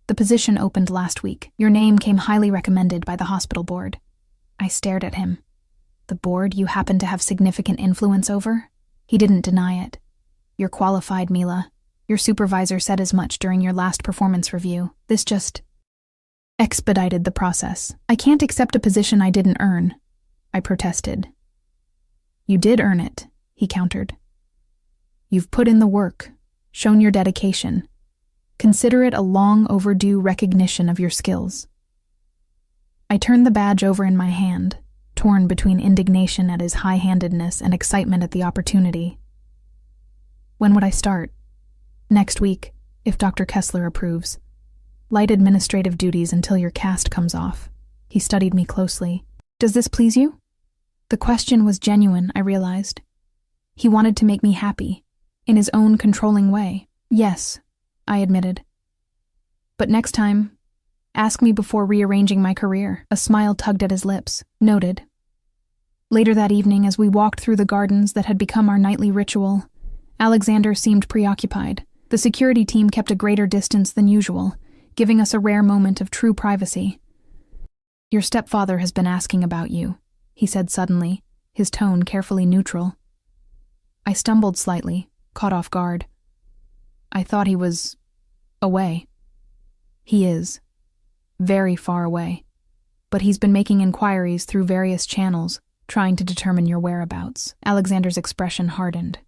Speaker 1: "The position opened last week. Your name came highly recommended by the hospital board." I stared at him. "The board you happen to have significant influence over?" He didn't deny it. "You're qualified, Mila. Your supervisor said as much during your last performance review. This just expedited the process. I can't accept a position I didn't earn," I protested. "You did earn it," he countered. "You've put in the work, shown your dedication. Consider it a long overdue recognition of your skills." I turned the badge over in my hand, torn between indignation at his high-handedness and excitement at the opportunity. "When would I start?" "Next week, if Dr. Kessler approves. Light administrative duties until your cast comes off." He studied me closely. "Does this please you?" The question was genuine, I realized. He wanted to make me happy, in his own controlling way. "Yes," I admitted. "But next time, ask me before rearranging my career." A smile tugged at his lips. "Noted." Later that evening, as we walked through the gardens that had become our nightly ritual, Alexander seemed preoccupied. The security team kept a greater distance than usual, giving us a rare moment of true privacy. "Your stepfather has been asking about you," he said suddenly, his tone carefully neutral. I stumbled slightly, caught off guard. "I thought he was away." "He is. Very far away. But he's been making inquiries through various channels, trying to determine your whereabouts." Alexander's expression hardened.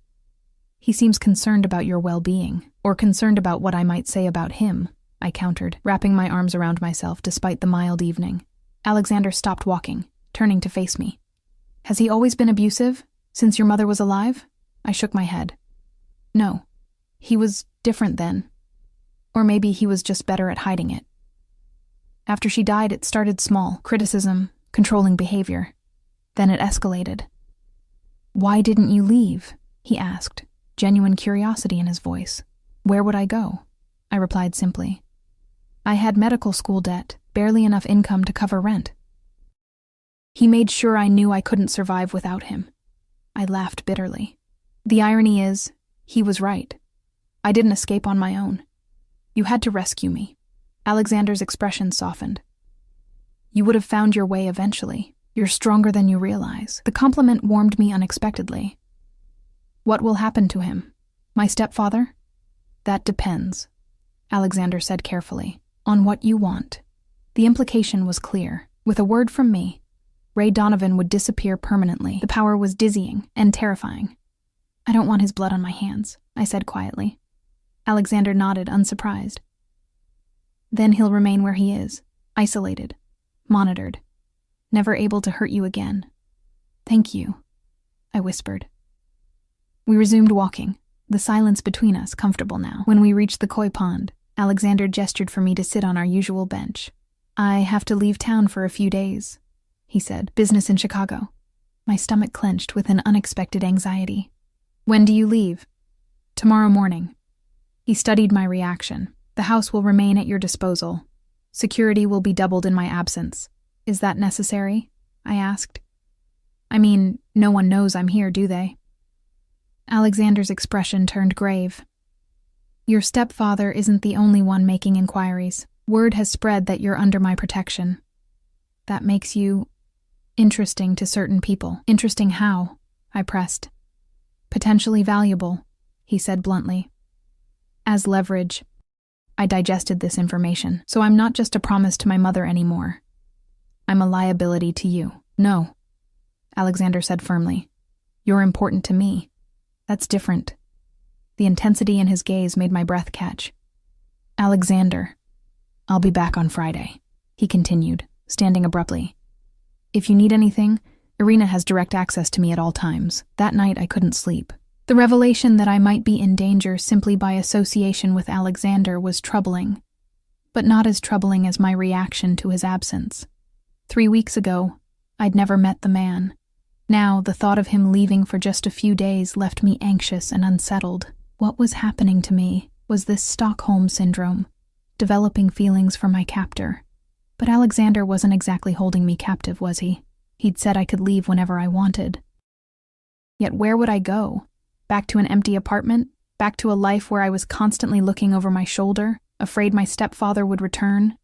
Speaker 1: "He seems concerned about your well-being, or concerned about what I might say about him," I countered, wrapping my arms around myself despite the mild evening. Alexander stopped walking, turning to face me. "Has he always been abusive, since your mother was alive?" I shook my head. "No. He was different then. Or maybe he was just better at hiding it. After she died, it started small, criticism, controlling behavior. Then it escalated." "Why didn't you leave?" he asked, genuine curiosity in his voice. "Where would I go?" I replied simply. "I had medical school debt, barely enough income to cover rent." He made sure I knew I couldn't survive without him. I laughed bitterly. The irony is, he was right. I didn't escape on my own. You had to rescue me. Alexander's expression softened. "You would have found your way eventually. You're stronger than you realize." The compliment warmed me unexpectedly. "What will happen to him? My stepfather?" "That depends," Alexander said carefully, "on what you want." The implication was clear. With a word from me, Ray Donovan would disappear permanently. The power was dizzying and terrifying. "I don't want his blood on my hands," I said quietly. Alexander nodded, unsurprised. "Then he'll remain where he is, isolated, monitored, never able to hurt you again." "Thank you," I whispered. We resumed walking, the silence between us comfortable now. When we reached the koi pond, Alexander gestured for me to sit on our usual bench. "I have to leave town for a few days," he said. "Business in Chicago." My stomach clenched with an unexpected anxiety. "When do you leave?" "Tomorrow morning." He studied my reaction. "The house will remain at your disposal. Security will be doubled in my absence. Is that necessary?" I asked. "I mean, no one knows I'm here, do they?" Alexander's expression turned grave. "Your stepfather isn't the only one making inquiries. Word has spread that you're under my protection. That makes you interesting to certain people. Interesting how? I pressed. Potentially valuable, he said bluntly. As leverage. I digested this information, so I'm not just a promise to my mother anymore. I'm a liability to you. No, Alexander said firmly. You're important to me. That's different. The intensity in his gaze made my breath catch. Alexander, I'll be back on Friday, he continued, standing abruptly. If you need anything, Irina has direct access to me at all times. That night I couldn't sleep. The revelation that I might be in danger simply by association with Alexander was troubling, but not as troubling as my reaction to his absence. 3 weeks ago, I'd never met the man. Now, the thought of him leaving for just a few days left me anxious and unsettled. What was happening to me? Was this Stockholm Syndrome, developing feelings for my captor? But Alexander wasn't exactly holding me captive, was he? He'd said I could leave whenever I wanted. Yet where would I go? Back to an empty apartment? Back to a life where I was constantly looking over my shoulder, afraid my stepfather would return?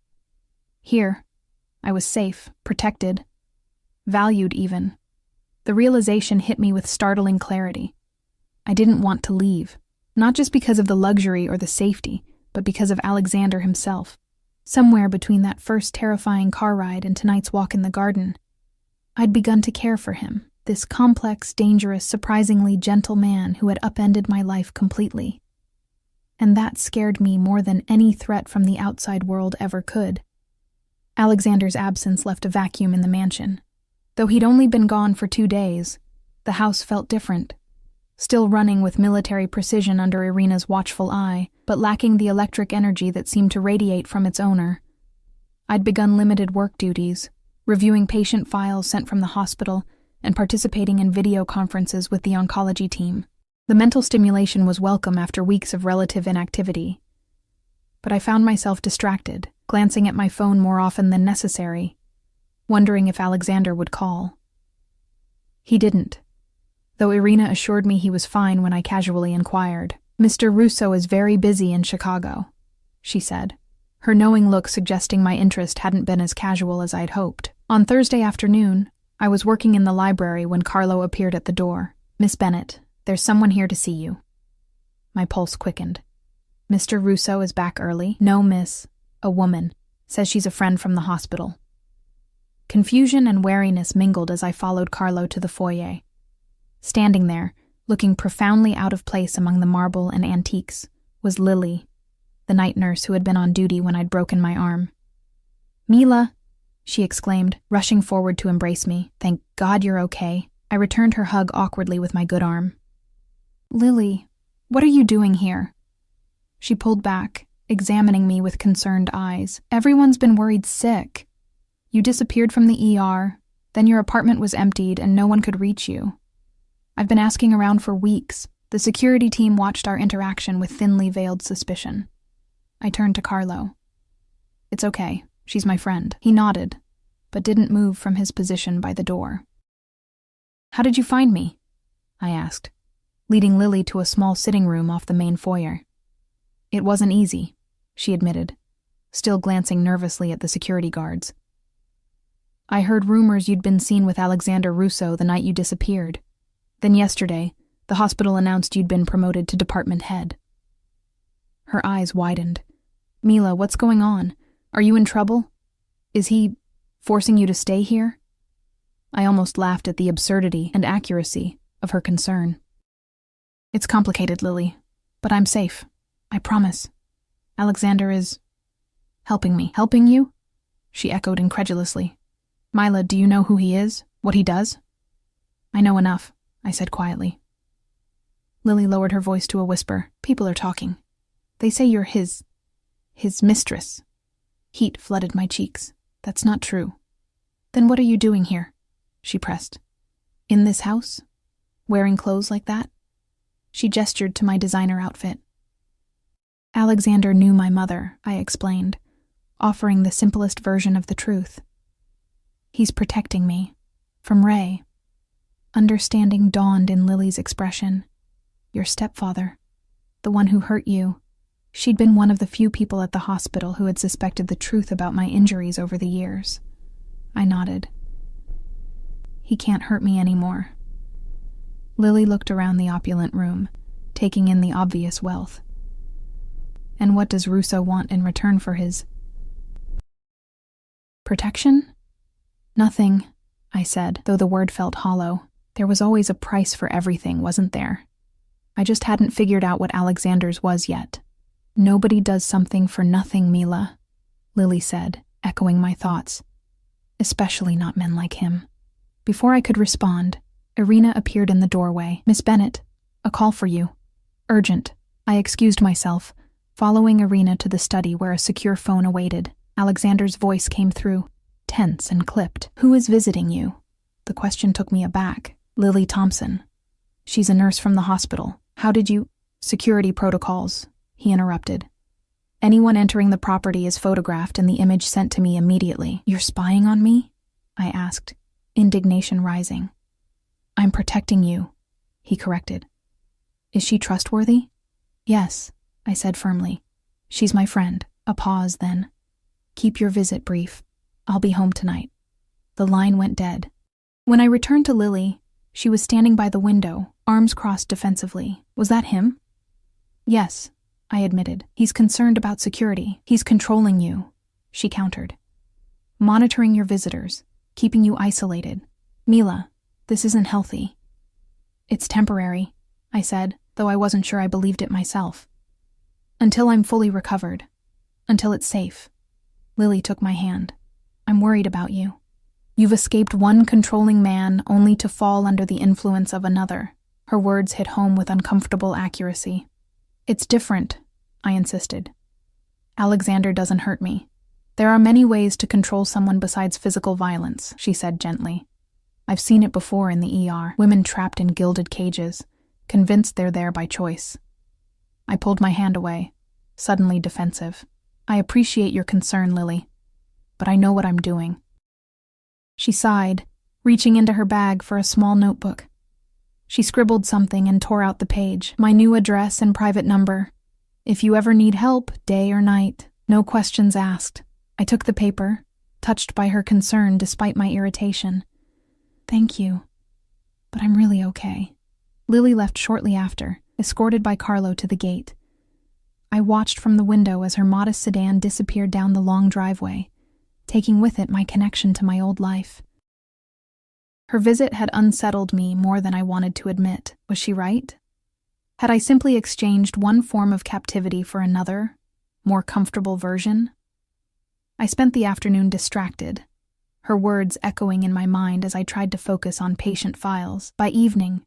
Speaker 1: Here, I was safe, protected, valued even. The realization hit me with startling clarity. I didn't want to leave, not just because of the luxury or the safety, but because of Alexander himself. Somewhere between that first terrifying car ride and tonight's walk in the garden, I'd begun to care for him, this complex, dangerous, surprisingly gentle man who had upended my life completely. And that scared me more than any threat from the outside world ever could. Alexander's absence left a vacuum in the mansion. Though he'd only been gone for 2 days, the house felt different. Still running with military precision under Irina's watchful eye, but lacking the electric energy that seemed to radiate from its owner. I'd begun limited work duties, reviewing patient files sent from the hospital and participating in video conferences with the oncology team. The mental stimulation was welcome after weeks of relative inactivity. But I found myself distracted, glancing at my phone more often than necessary, wondering if Alexander would call. He didn't, though Irina assured me he was fine when I casually inquired. Mr. Russo is very busy in Chicago, she said, her knowing look suggesting my interest hadn't been as casual as I'd hoped. On Thursday afternoon, I was working in the library when Carlo appeared at the door. Miss Bennett, there's someone here to see you. My pulse quickened. Mr. Russo is back early? No, miss. A woman. Says she's a friend from the hospital. Confusion and wariness mingled as I followed Carlo to the foyer. Standing there, looking profoundly out of place among the marble and antiques, was Lily, the night nurse who had been on duty when I'd broken my arm. Mila, she exclaimed, rushing forward to embrace me. Thank God you're okay. I returned her hug awkwardly with my good arm. Lily, what are you doing here? She pulled back, examining me with concerned eyes. Everyone's been worried sick. You disappeared from the ER, then your apartment was emptied and no one could reach you. I've been asking around for weeks. The security team watched our interaction with thinly veiled suspicion. I turned to Carlo. It's okay. She's my friend. He nodded, but didn't move from his position by the door. How did you find me? I asked, leading Lily to a small sitting room off the main foyer. It wasn't easy, she admitted, still glancing nervously at the security guards. I heard rumors you'd been seen with Alexander Russo the night you disappeared. Then yesterday, the hospital announced you'd been promoted to department head. Her eyes widened. Mila, what's going on? Are you in trouble? Is he forcing you to stay here? I almost laughed at the absurdity and accuracy of her concern. It's complicated, Lily, but I'm safe. I promise. Alexander is helping me. Helping you? She echoed incredulously. Mila, do you know who he is? What he does? I know enough, I said quietly. Lily lowered her voice to a whisper. People are talking. They say you're his mistress. Heat flooded my cheeks. That's not true. Then what are you doing here? She pressed. In this house? Wearing clothes like that? She gestured to my designer outfit. Alexander knew my mother, I explained, offering the simplest version of the truth. He's protecting me. From Ray. Understanding dawned in Lily's expression. Your stepfather. The one who hurt you. She'd been one of the few people at the hospital who had suspected the truth about my injuries over the years. I nodded. He can't hurt me anymore. Lily looked around the opulent room, taking in the obvious wealth. And what does Russo want in return for his protection? Nothing, I said, though the word felt hollow. There was always a price for everything, wasn't there? I just hadn't figured out what Alexander's was yet. Nobody does something for nothing, Mila, Lily said, echoing my thoughts. Especially not men like him. Before I could respond, Irina appeared in the doorway. Miss Bennett, a call for you. Urgent. I excused myself, following Irina to the study where a secure phone awaited. Alexander's voice came through, tense and clipped. Who is visiting you? The question took me aback. Lily Thompson. She's a nurse from the hospital. How did you— Security protocols, he interrupted. Anyone entering the property is photographed and the image sent to me immediately. You're spying on me? I asked, indignation rising. I'm protecting you, he corrected. Is she trustworthy? Yes, I said firmly. She's my friend. A pause, then. Keep your visit brief. I'll be home tonight. The line went dead. When I returned to Lily, she was standing by the window, arms crossed defensively. Was that him? Yes, I admitted. He's concerned about security. He's controlling you, she countered. Monitoring your visitors, keeping you isolated. Mila, this isn't healthy. It's temporary, I said, though I wasn't sure I believed it myself. Until I'm fully recovered. Until it's safe. Lily took my hand. I'm worried about you. You've escaped one controlling man only to fall under the influence of another. Her words hit home with uncomfortable accuracy. It's different, I insisted. Alexander doesn't hurt me. There are many ways to control someone besides physical violence, she said gently. I've seen it before in the ER, women trapped in gilded cages, convinced they're there by choice. I pulled my hand away, suddenly defensive. I appreciate your concern, Lily, but I know what I'm doing. She sighed, reaching into her bag for a small notebook. She scribbled something and tore out the page. My new address and private number. If you ever need help, day or night, no questions asked. I took the paper, touched by her concern despite my irritation. Thank you, but I'm really okay. Lily left shortly after, escorted by Carlo to the gate. I watched from the window as her modest sedan disappeared down the long driveway, taking with it my connection to my old life. Her visit had unsettled me more than I wanted to admit. Was she right? Had I simply exchanged one form of captivity for another, more comfortable version? I spent the afternoon distracted, her words echoing in my mind as I tried to focus on patient files. By evening,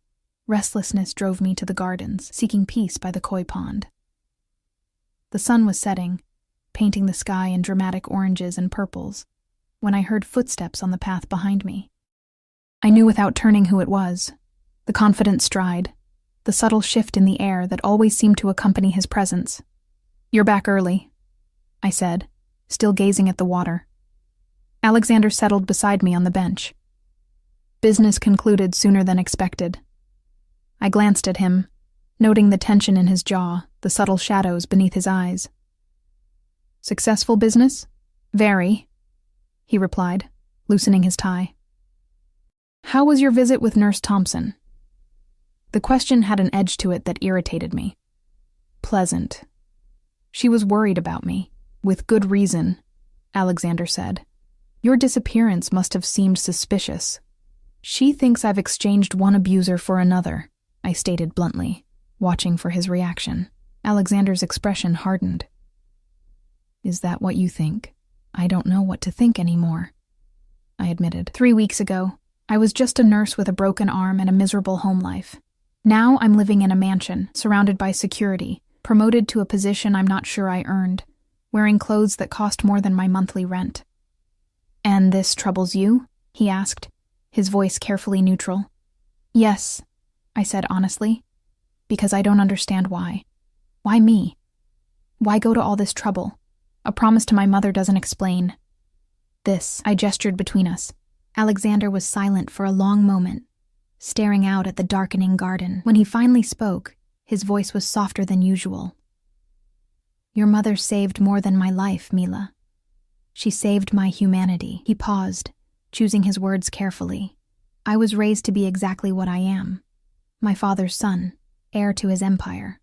Speaker 1: restlessness drove me to the gardens, seeking peace by the koi pond. The sun was setting, painting the sky in dramatic oranges and purples, when I heard footsteps on the path behind me. I knew without turning who it was. The confident stride, the subtle shift in the air that always seemed to accompany his presence. You're back early, I said, still gazing at the water. Alexander settled beside me on the bench. Business concluded sooner than expected. I glanced at him, noting the tension in his jaw, the subtle shadows beneath his eyes. Successful business? Very, he replied, loosening his tie. How was your visit with Nurse Thompson? The question had an edge to it that irritated me. Pleasant. She was worried about me, with good reason, Alexander said. Your disappearance must have seemed suspicious. She thinks I've exchanged one abuser for another, I stated bluntly, watching for his reaction. Alexander's expression hardened. Is that what you think? I don't know what to think anymore, I admitted. 3 weeks ago, I was just a nurse with a broken arm and a miserable home life. Now I'm living in a mansion, surrounded by security, promoted to a position I'm not sure I earned, wearing clothes that cost more than my monthly rent. And this troubles you? He asked, his voice carefully neutral. Yes, I said honestly, because I don't understand why. Why me? Why go to all this trouble? A promise to my mother doesn't explain. This, I gestured between us. Alexander was silent for a long moment, staring out at the darkening garden. When he finally spoke, his voice was softer than usual. Your mother saved more than my life, Mila. She saved my humanity." He paused, choosing his words carefully. "I was raised to be exactly what I am. My father's son, heir to his empire.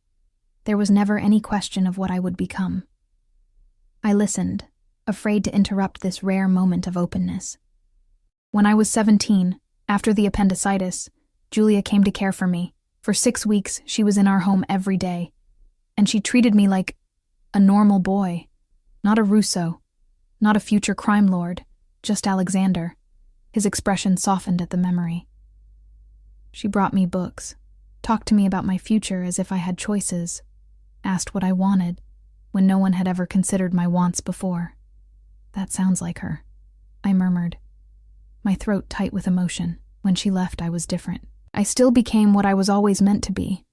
Speaker 1: There was never any question of what I would become." I listened, afraid to interrupt this rare moment of openness. "When I was 17, after the appendicitis, Julia came to care for me. For 6 weeks, she was in our home every day. And she treated me like a normal boy, not a Russo, not a future crime lord, just Alexander." His expression softened at the memory. "She brought me books, talked to me about my future as if I had choices, asked what I wanted, when no one had ever considered my wants before." "That sounds like her," I murmured, my throat tight with emotion. "When she left, I was different. I still became what I was always meant to be,"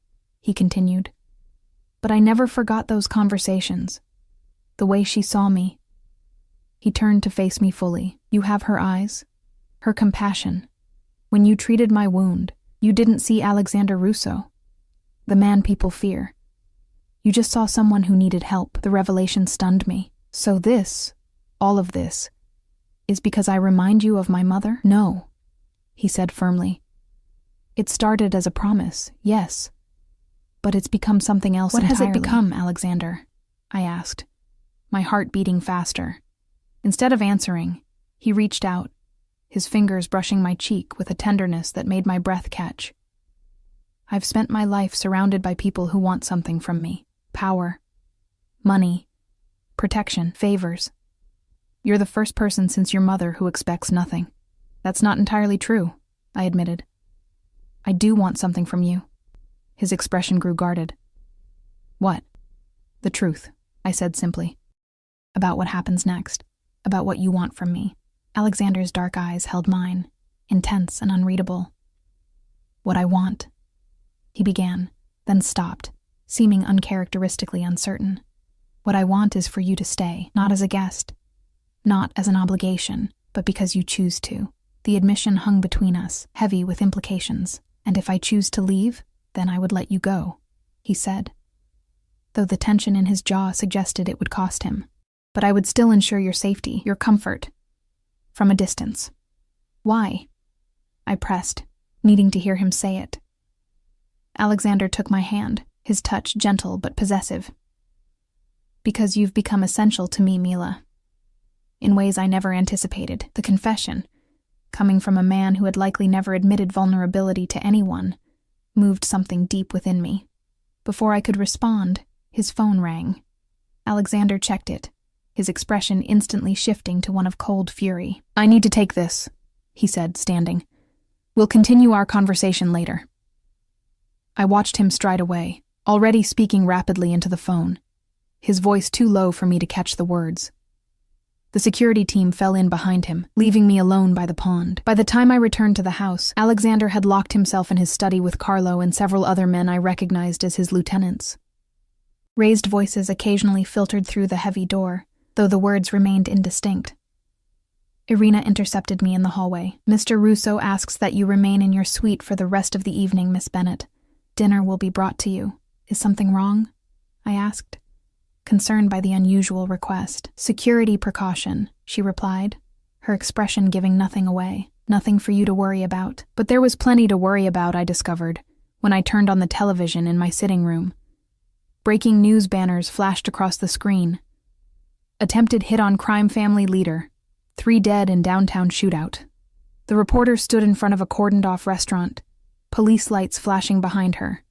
Speaker 1: he continued. "But I never forgot those conversations, the way she saw me." He turned to face me fully. "You have her eyes, her compassion. When you treated my wound, you didn't see Alexander Russo, the man people fear. You just saw someone who needed help." The revelation stunned me. "So this, all of this, is because I remind you of my mother?" "No," he said firmly. "It started as a promise, yes. But it's become something else entirely." "What has it become, Alexander?" I asked, my heart beating faster. Instead of answering, he reached out, his fingers brushing my cheek with a tenderness that made my breath catch. "I've spent my life surrounded by people who want something from me. Power, money, protection, favors. You're the first person since your mother who expects nothing." "That's not entirely true," I admitted. "I do want something from you." His expression grew guarded. "What?" "The truth," I said simply. "About what happens next, about what you want from me." Alexander's dark eyes held mine, intense and unreadable. "What I want," he began, then stopped, seeming uncharacteristically uncertain. "What I want is for you to stay, not as a guest, not as an obligation, but because you choose to." The admission hung between us, heavy with implications. "And if I choose to leave, then I would let you go," he said, though the tension in his jaw suggested it would cost him. "But I would still ensure your safety, your comfort, from a distance." "Why?" I pressed, needing to hear him say it. Alexander took my hand, his touch gentle but possessive. "Because you've become essential to me, Mila. In ways I never anticipated." The confession, coming from a man who had likely never admitted vulnerability to anyone, moved something deep within me. Before I could respond, his phone rang. Alexander checked it, his expression instantly shifting to one of cold fury. "I need to take this," he said, standing. "We'll continue our conversation later." I watched him stride away, already speaking rapidly into the phone, his voice too low for me to catch the words. The security team fell in behind him, leaving me alone by the pond. By the time I returned to the house, Alexander had locked himself in his study with Carlo and several other men I recognized as his lieutenants. Raised voices occasionally filtered through the heavy door, though the words remained indistinct. Irina intercepted me in the hallway. "Mr. Russo asks that you remain in your suite for the rest of the evening, Miss Bennett. Dinner will be brought to you. Is something wrong?" I asked, concerned by the unusual request. "Security precaution," she replied, her expression giving nothing away. "Nothing for you to worry about." But there was plenty to worry about, I discovered, when I turned on the television in my sitting room. Breaking news banners flashed across the screen. Attempted hit on crime family leader. 3 dead in downtown shootout. The reporter stood in front of a cordoned-off restaurant, police lights flashing behind her.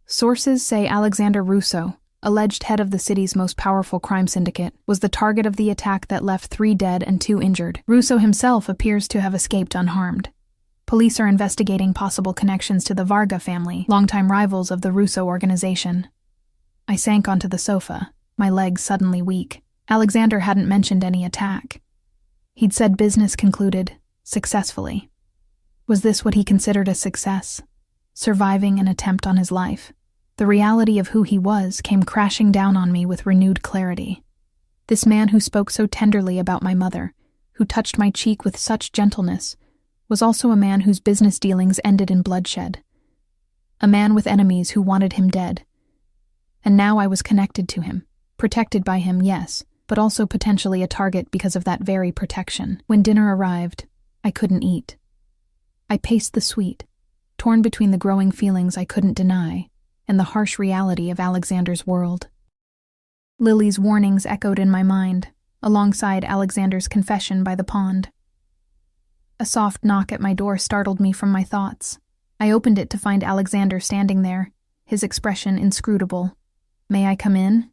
Speaker 1: Sources say Alexander Russo, alleged head of the city's most powerful crime syndicate, was the target of the attack that left 3 dead and 2 injured. Russo himself appears to have escaped unharmed. Police are investigating possible connections to the Varga family, longtime rivals of the Russo organization. I sank onto the sofa, my legs suddenly weak. Alexander hadn't mentioned any attack. He'd said business concluded, successfully. Was this what he considered a success? Surviving an attempt on his life? The reality of who he was came crashing down on me with renewed clarity. This man who spoke so tenderly about my mother, who touched my cheek with such gentleness, was also a man whose business dealings ended in bloodshed. A man with enemies who wanted him dead. And now I was connected to him, Protected by him, yes, but also potentially a target because of that very protection. When dinner arrived, I couldn't eat. I paced the suite, torn between the growing feelings I couldn't deny and the harsh reality of Alexander's world. Lily's warnings echoed in my mind, alongside Alexander's confession by the pond. A soft knock at my door startled me from my thoughts. I opened it to find Alexander standing there, his expression inscrutable. "May I come in?"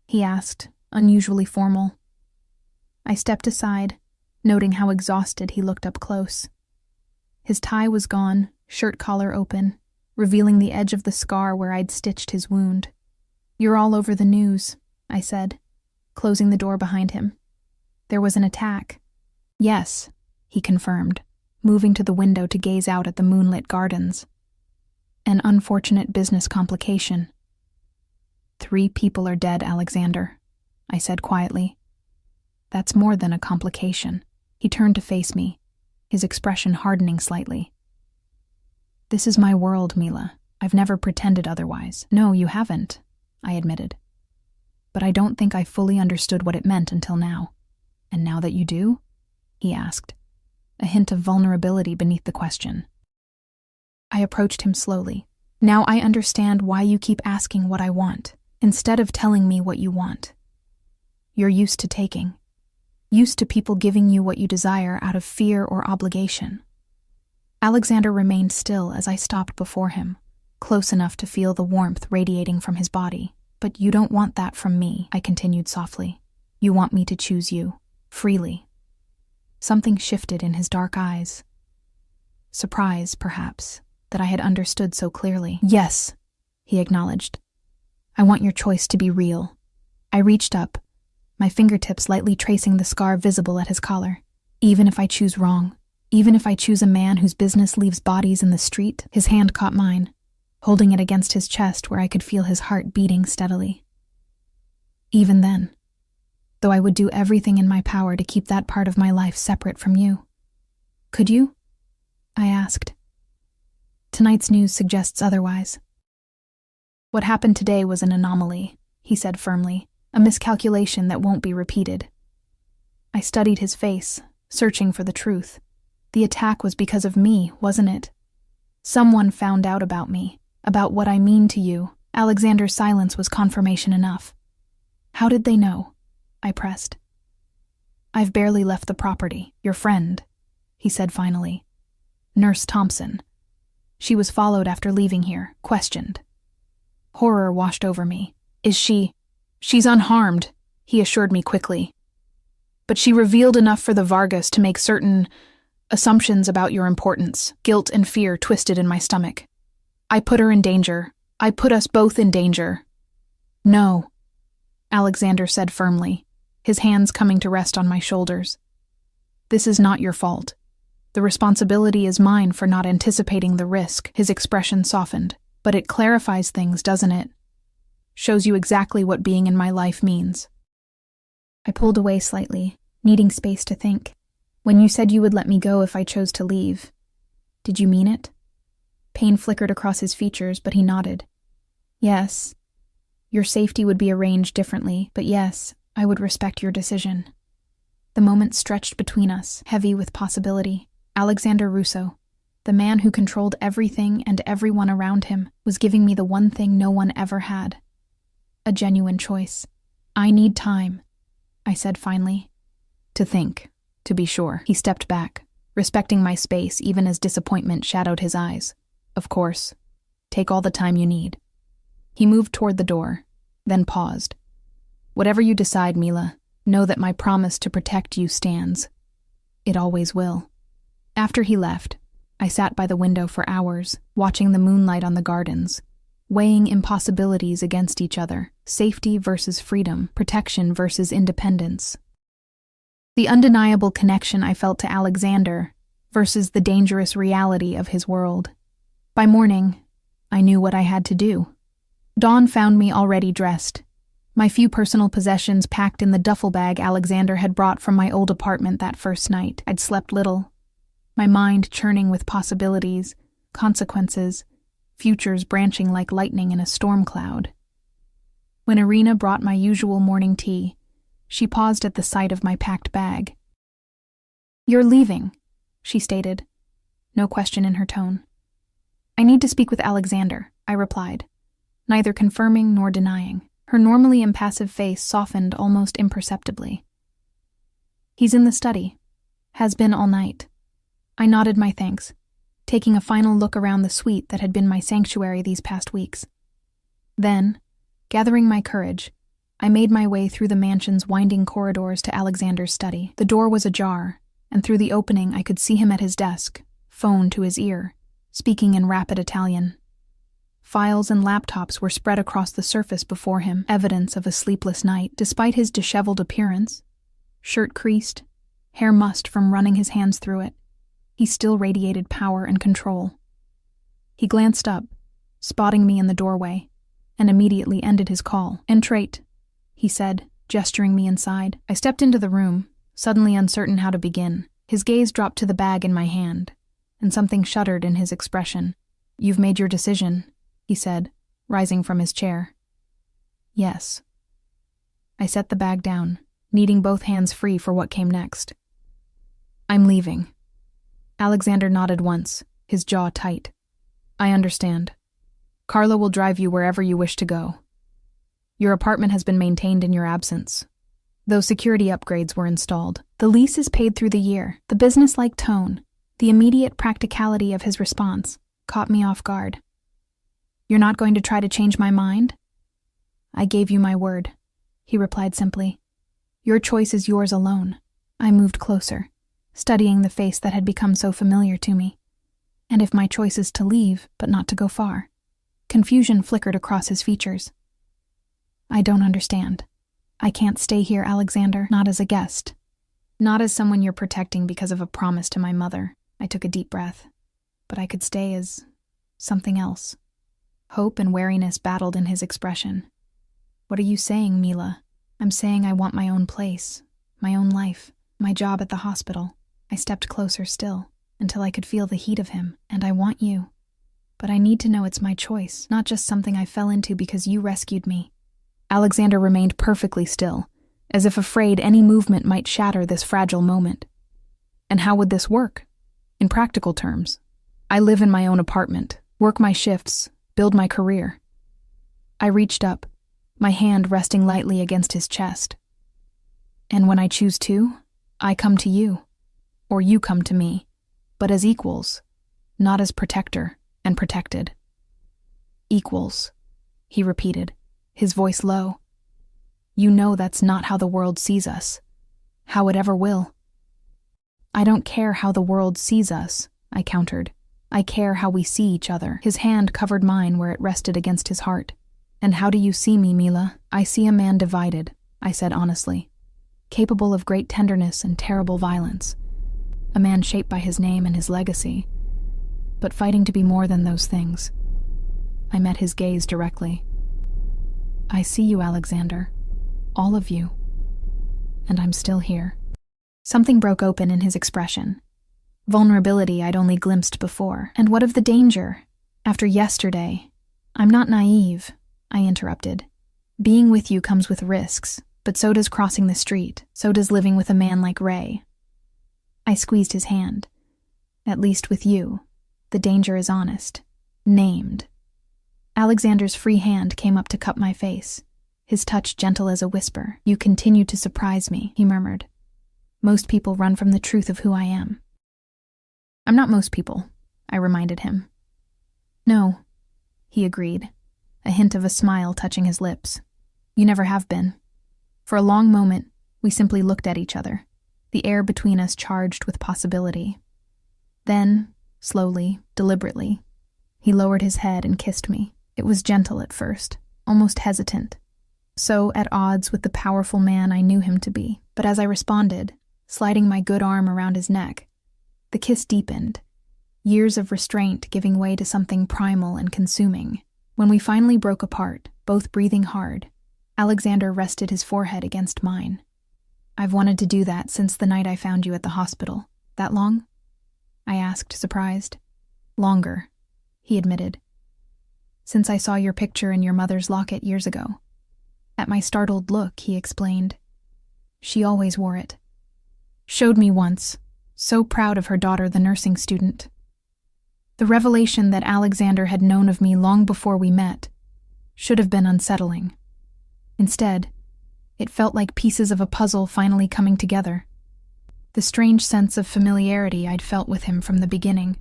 Speaker 1: he asked, unusually formal. I stepped aside, noting how exhausted he looked up close. His tie was gone, shirt collar open, revealing the edge of the scar where I'd stitched his wound. "You're all over the news," I said, closing the door behind him. "There was an attack." "Yes," he confirmed, moving to the window to gaze out at the moonlit gardens. "An unfortunate business complication." "3 people are dead, Alexander," I said quietly. "That's more than a complication." He turned to face me, his expression hardening slightly. "This is my world, Mila. I've never pretended otherwise." "No, you haven't," I admitted. "But I don't think I fully understood what it meant until now." "And now that you do?" he asked, a hint of vulnerability beneath the question. I approached him slowly. "Now I understand why you keep asking what I want, instead of telling me what you want. You're used to taking. Used to people giving you what you desire out of fear or obligation." Alexander remained still as I stopped before him, close enough to feel the warmth radiating from his body. "But you don't want that from me," I continued softly. "You want me to choose you, freely." Something shifted in his dark eyes. Surprise, perhaps, that I had understood so clearly. "Yes," he acknowledged. "I want your choice to be real." I reached up, my fingertips lightly tracing the scar visible at his collar. "Even if I choose wrong, even if I choose a man whose business leaves bodies in the street." His hand caught mine, holding it against his chest where I could feel his heart beating steadily. "Even then, though I would do everything in my power to keep that part of my life separate from you." "Could you?" I asked. "Tonight's news suggests otherwise." "What happened today was an anomaly," he said firmly, "a miscalculation that won't be repeated." I studied his face, searching for the truth. The attack was because of me, wasn't it? Someone found out about me, about what I mean to you. Alexander's silence was confirmation enough. "How did they know?" I pressed. "I've barely left the property. Your friend," he said finally. "Nurse Thompson. She was followed after leaving here, questioned." Horror washed over me. She's unharmed," he assured me quickly. "But she revealed enough for the Vargas to make certain assumptions about your importance." Guilt and fear twisted in my stomach. "I put her in danger. I put us both in danger." "No," Alexander said firmly, his hands coming to rest on my shoulders. "This is not your fault. The responsibility is mine for not anticipating the risk." His expression softened. "But it clarifies things, doesn't it? Shows you exactly what being in my life means." I pulled away slightly, needing space to think. "When you said you would let me go if I chose to leave, did you mean it?" Pain flickered across his features, but he nodded. "Yes. Your safety would be arranged differently, but yes, I would respect your decision." The moment stretched between us, heavy with possibility. Alexander Russo, the man who controlled everything and everyone around him, was giving me the one thing no one ever had. A genuine choice. "I need time," I said finally. "To think, to be sure." He stepped back, respecting my space even as disappointment shadowed his eyes. "Of course. Take all the time you need." He moved toward the door, then paused. "Whatever you decide, Mila, know that my promise to protect you stands. It always will." After he left, I sat by the window for hours, watching the moonlight on the gardens, weighing impossibilities against each other, safety versus freedom, protection versus independence. The undeniable connection I felt to Alexander versus the dangerous reality of his world. By morning, I knew what I had to do. Dawn found me already dressed, my few personal possessions packed in the duffel bag Alexander had brought from my old apartment that first night. I'd slept little, my mind churning with possibilities, consequences, futures branching like lightning in a storm cloud. When Irina brought my usual morning tea, she paused at the sight of my packed bag. "You're leaving," she stated, no question in her tone. "I need to speak with Alexander," I replied, neither confirming nor denying. Her normally impassive face softened almost imperceptibly. "He's in the study. Has been all night." I nodded my thanks, taking a final look around the suite that had been my sanctuary these past weeks. Then, gathering my courage, I made my way through the mansion's winding corridors to Alexander's study. The door was ajar, and through the opening I could see him at his desk, phone to his ear, speaking in rapid Italian. Files and laptops were spread across the surface before him, evidence of a sleepless night. Despite his disheveled appearance, shirt creased, hair mussed from running his hands through it, he still radiated power and control. He glanced up, spotting me in the doorway, and immediately ended his call. "Entrate," he said, gesturing me inside. I stepped into the room, suddenly uncertain how to begin. His gaze dropped to the bag in my hand, and something shuddered in his expression. "You've made your decision," he said, rising from his chair. "Yes." I set the bag down, needing both hands free for what came next. "I'm leaving." Alexander nodded once, his jaw tight. "I understand. Carla will drive you wherever you wish to go. Your apartment has been maintained in your absence, though security upgrades were installed. The lease is paid through the year." The businesslike tone, the immediate practicality of his response, caught me off guard. "You're not going to try to change my mind?" "I gave you my word," he replied simply. "Your choice is yours alone." I moved closer, studying the face that had become so familiar to me. "And if my choice is to leave, but not to go far?" Confusion flickered across his features. "I don't understand. I can't stay here, Alexander, not as a guest. Not as someone you're protecting because of a promise to my mother." I took a deep breath. "But I could stay as something else." Hope and wariness battled in his expression. "What are you saying, Mila?" "I'm saying I want my own place, my own life, my job at the hospital." I stepped closer still, until I could feel the heat of him. "And I want you. But I need to know it's my choice, not just something I fell into because you rescued me." Alexander remained perfectly still, as if afraid any movement might shatter this fragile moment. "And how would this work? In practical terms, I live in my own apartment, work my shifts, build my career." I reached up, my hand resting lightly against his chest. "And when I choose to, I come to you, or you come to me, but as equals, not as protector and protected." "Equals," he repeated, his voice low. "You know that's not how the world sees us, how it ever will." "I don't care how the world sees us," I countered. "I care how we see each other." His hand covered mine where it rested against his heart. "And how do you see me, Mila?" "I see a man divided," I said honestly, "capable of great tenderness and terrible violence. A man shaped by his name and his legacy, but fighting to be more than those things." I met his gaze directly. "I see you, Alexander. All of you. And I'm still here." Something broke open in his expression. Vulnerability I'd only glimpsed before. "And what of the danger? After yesterday?" "I'm not naive," I interrupted. "Being with you comes with risks, but so does crossing the street, so does living with a man like Ray." I squeezed his hand. "At least with you, the danger is honest, named." Alexander's free hand came up to cup my face, his touch gentle as a whisper. "You continue to surprise me," he murmured. "Most people run from the truth of who I am." "I'm not most people," I reminded him. "No," he agreed, a hint of a smile touching his lips. "You never have been." For a long moment, we simply looked at each other, the air between us charged with possibility. Then, slowly, deliberately, he lowered his head and kissed me. It was gentle at first, almost hesitant, so at odds with the powerful man I knew him to be. But as I responded, sliding my good arm around his neck, the kiss deepened, years of restraint giving way to something primal and consuming. When we finally broke apart, both breathing hard, Alexander rested his forehead against mine. "I've wanted to do that since the night I found you at the hospital. That long?" I asked, surprised. "Longer," he admitted. "Since I saw your picture in your mother's locket years ago." At my startled look, he explained. She always wore it. Showed me once, so proud of her daughter, the nursing student. The revelation that Alexander had known of me long before we met should have been unsettling. Instead, it felt like pieces of a puzzle finally coming together. The strange sense of familiarity I'd felt with him from the beginning,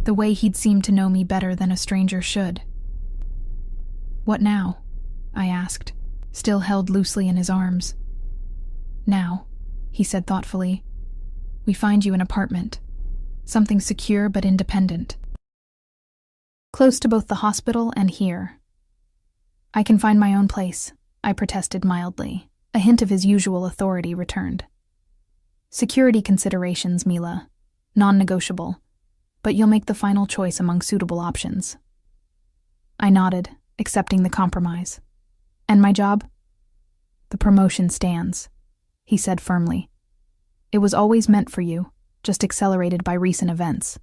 Speaker 1: the way he'd seemed to know me better than a stranger should. "What now?" I asked, still held loosely in his arms. "Now," he said thoughtfully, "we find you an apartment. Something secure but independent. Close to both the hospital and here." "I can find my own place," I protested mildly. A hint of his usual authority returned. "Security considerations, Mila. Non-negotiable. But you'll make the final choice among suitable options." I nodded, accepting the compromise. "And my job?" "The promotion stands," he said firmly. "It was always meant for you, just accelerated by recent events."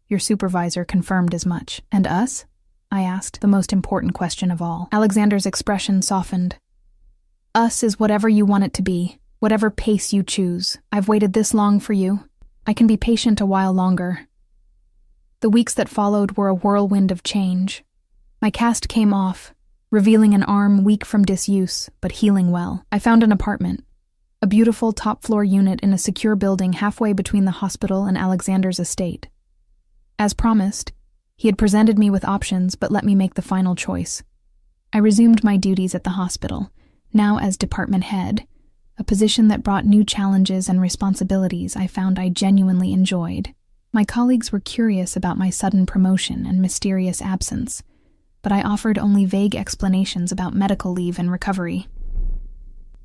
Speaker 1: Your supervisor confirmed as much. "And us?" I asked, the most important question of all. Alexander's expression softened. "Us is whatever you want it to be, whatever pace you choose. I've waited this long for you. I can be patient a while longer." The weeks that followed were a whirlwind of change. My cast came off, revealing an arm weak from disuse, but healing well. I found an apartment, a beautiful top-floor unit in a secure building halfway between the hospital and Alexander's estate. As promised, he had presented me with options but let me make the final choice. I resumed my duties at the hospital, now as department head, a position that brought new challenges and responsibilities I found I genuinely enjoyed. My colleagues were curious about my sudden promotion and mysterious absence, but I offered only vague explanations about medical leave and recovery.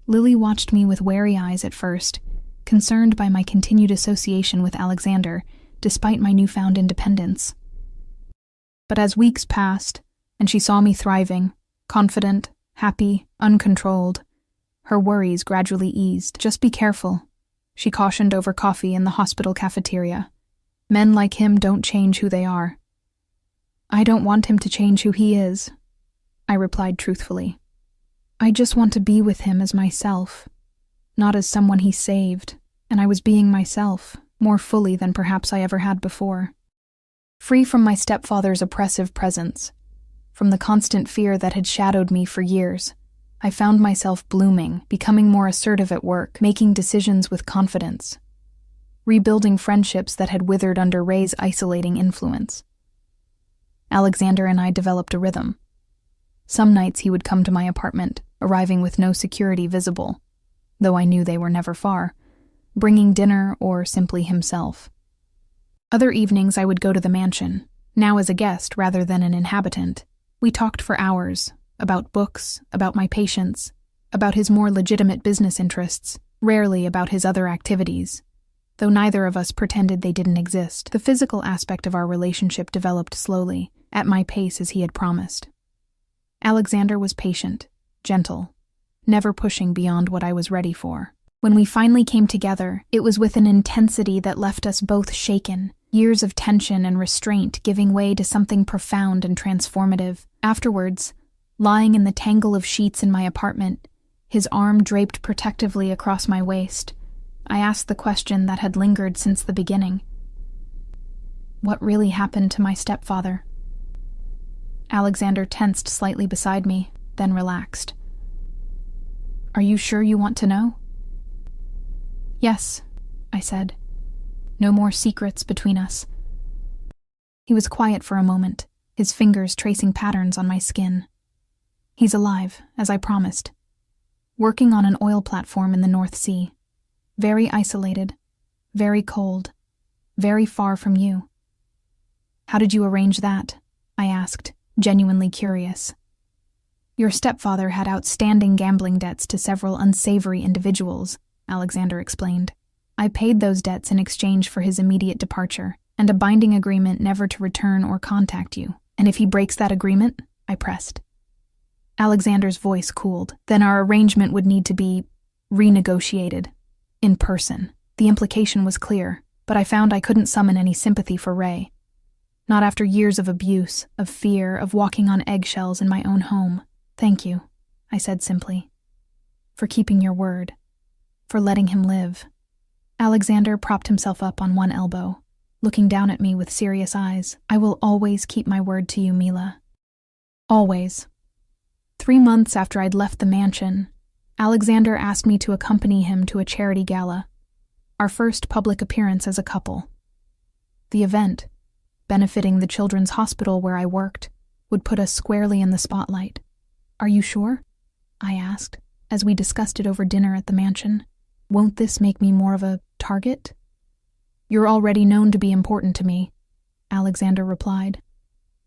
Speaker 1: Lily watched me with wary eyes at first, concerned by my continued association with Alexander, despite my newfound independence. But as weeks passed, and she saw me thriving, confident, happy, uncontrolled, her worries gradually eased. "Just be careful," she cautioned over coffee in the hospital cafeteria. "Men like him don't change who they are." "I don't want him to change who he is," I replied truthfully. "I just want to be with him as myself, not as someone he saved, and I was being myself, more fully than perhaps I ever had before. Free from my stepfather's oppressive presence, from the constant fear that had shadowed me for years, I found myself blooming, becoming more assertive at work, making decisions with confidence, rebuilding friendships that had withered under Ray's isolating influence. Alexander and I developed a rhythm. Some nights he would come to my apartment, arriving with no security visible, though I knew they were never far, bringing dinner or simply himself. Other evenings I would go to the mansion, now as a guest rather than an inhabitant. We talked for hours, about books, about my patients, about his more legitimate business interests, rarely about his other activities, though neither of us pretended they didn't exist. The physical aspect of our relationship developed slowly, at my pace as he had promised. Alexander was patient, gentle, never pushing beyond what I was ready for. When we finally came together, it was with an intensity that left us both shaken, years of tension and restraint giving way to something profound and transformative. Afterwards, lying in the tangle of sheets in my apartment, his arm draped protectively across my waist, I asked the question that had lingered since the beginning. What really happened to my stepfather? Alexander tensed slightly beside me, then relaxed. Are you sure you want to know? Yes, I said. No more secrets between us. He was quiet for a moment, his fingers tracing patterns on my skin. He's alive, as I promised. Working on an oil platform in the North Sea. Very isolated, very cold, very far from you. How did you arrange that? I asked, genuinely curious. Your stepfather had outstanding gambling debts to several unsavory individuals, Alexander explained. I paid those debts in exchange for his immediate departure, and a binding agreement never to return or contact you. And if he breaks that agreement, I pressed. Alexander's voice cooled. Then our arrangement would need to be renegotiated. In person. The implication was clear, but I found I couldn't summon any sympathy for Ray. Not after years of abuse, of fear, of walking on eggshells in my own home. Thank you, I said simply. For keeping your word. For letting him live. Alexander propped himself up on one elbow, looking down at me with serious eyes. I will always keep my word to you, Mila. Always. 3 months after I'd left the mansion, Alexander asked me to accompany him to a charity gala, our first public appearance as a couple. The event, benefiting the children's hospital where I worked, would put us squarely in the spotlight. Are you sure? I asked, as we discussed it over dinner at the mansion. Won't this make me more of a target? You're already known to be important to me, Alexander replied.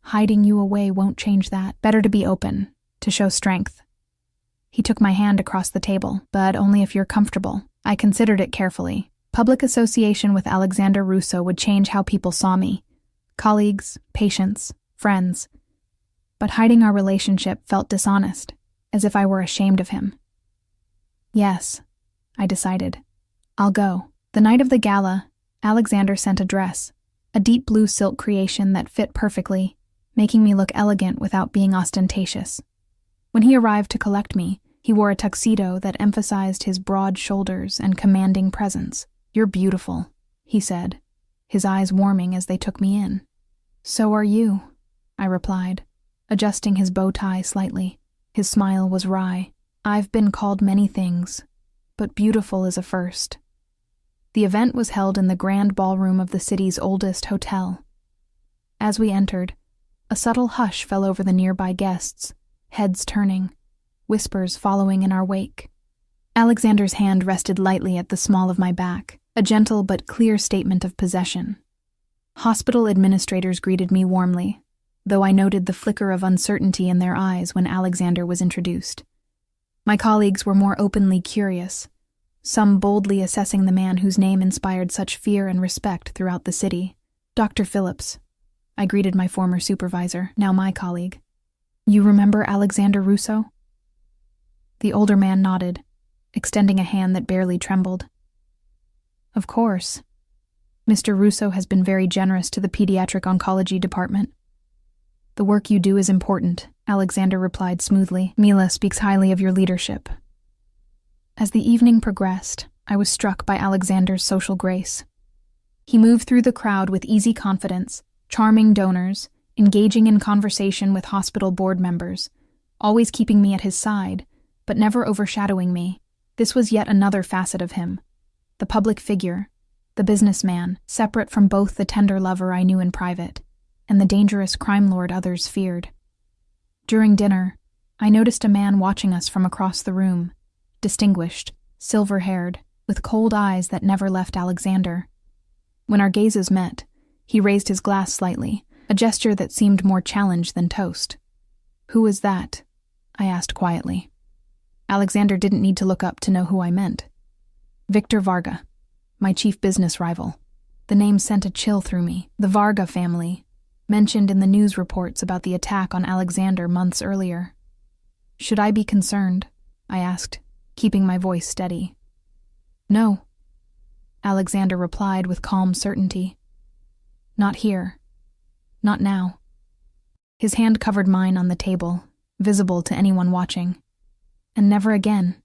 Speaker 1: Hiding you away won't change that. Better to be open, to show strength. He took my hand across the table, but only if you're comfortable. I considered it carefully. Public association with Alexander Russo would change how people saw me. Colleagues, patients, friends. But hiding our relationship felt dishonest, as if I were ashamed of him. Yes, I decided. I'll go. The night of the gala, Alexander sent a dress, a deep blue silk creation that fit perfectly, making me look elegant without being ostentatious. When he arrived to collect me, he wore a tuxedo that emphasized his broad shoulders and commanding presence. You're beautiful, he said, his eyes warming as they took me in. So are you, I replied, adjusting his bow tie slightly. His smile was wry. I've been called many things, but beautiful is a first. The event was held in the grand ballroom of the city's oldest hotel. As we entered, a subtle hush fell over the nearby guests, heads turning, whispers following in our wake. Alexander's hand rested lightly at the small of my back, a gentle but clear statement of possession. Hospital administrators greeted me warmly, though I noted the flicker of uncertainty in their eyes when Alexander was introduced. My colleagues were more openly curious, some boldly assessing the man whose name inspired such fear and respect throughout the city. Dr. Phillips, I greeted my former supervisor, now my colleague. You remember Alexander Russo? The older man nodded, extending a hand that barely trembled. Of course. Mr. Russo has been very generous to the pediatric oncology department. The work you do is important, Alexander replied smoothly. Mila speaks highly of your leadership. As the evening progressed, I was struck by Alexander's social grace. He moved through the crowd with easy confidence, charming donors, engaging in conversation with hospital board members, always keeping me at his side, but never overshadowing me. This was yet another facet of him. The public figure, the businessman, separate from both the tender lover I knew in private and the dangerous crime lord others feared. During dinner, I noticed a man watching us from across the room, distinguished, silver-haired, with cold eyes that never left Alexander. When our gazes met, he raised his glass slightly, a gesture that seemed more challenge than toast. Who is that? I asked quietly. Alexander didn't need to look up to know who I meant. Victor Varga, my chief business rival. The name sent a chill through me. The Varga family, mentioned in the news reports about the attack on Alexander months earlier. Should I be concerned? I asked, keeping my voice steady. No, Alexander replied with calm certainty. Not here. Not now. His hand covered mine on the table, visible to anyone watching. And never again.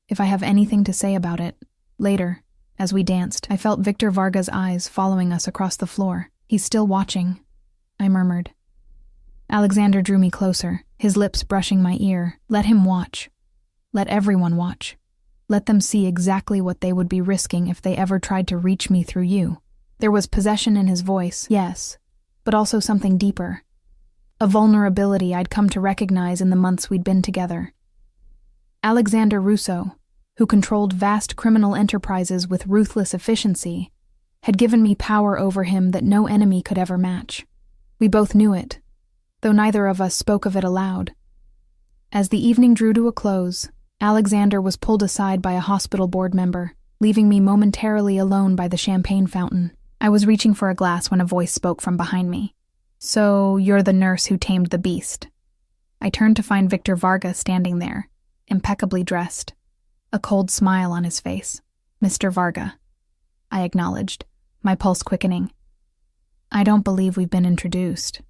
Speaker 1: If I have anything to say about it, later, as we danced, I felt Victor Varga's eyes following us across the floor. He's still watching, I murmured. Alexander drew me closer, his lips brushing my ear. Let him watch. Let everyone watch. Let them see exactly what they would be risking if they ever tried to reach me through you. There was possession in his voice, yes, but also something deeper. A vulnerability I'd come to recognize in the months we'd been together. Alexander Russo, who controlled vast criminal enterprises with ruthless efficiency, had given me power over him that no enemy could ever match. We both knew it, though neither of us spoke of it aloud. As the evening drew to a close, Alexander was pulled aside by a hospital board member, leaving me momentarily alone by the champagne fountain. I was reaching for a glass when a voice spoke from behind me. So, you're the nurse who tamed the beast. I turned to find Victor Varga standing there, impeccably dressed, a cold smile on his face. Mr. Varga, I acknowledged, my pulse quickening. I don't believe we've been introduced.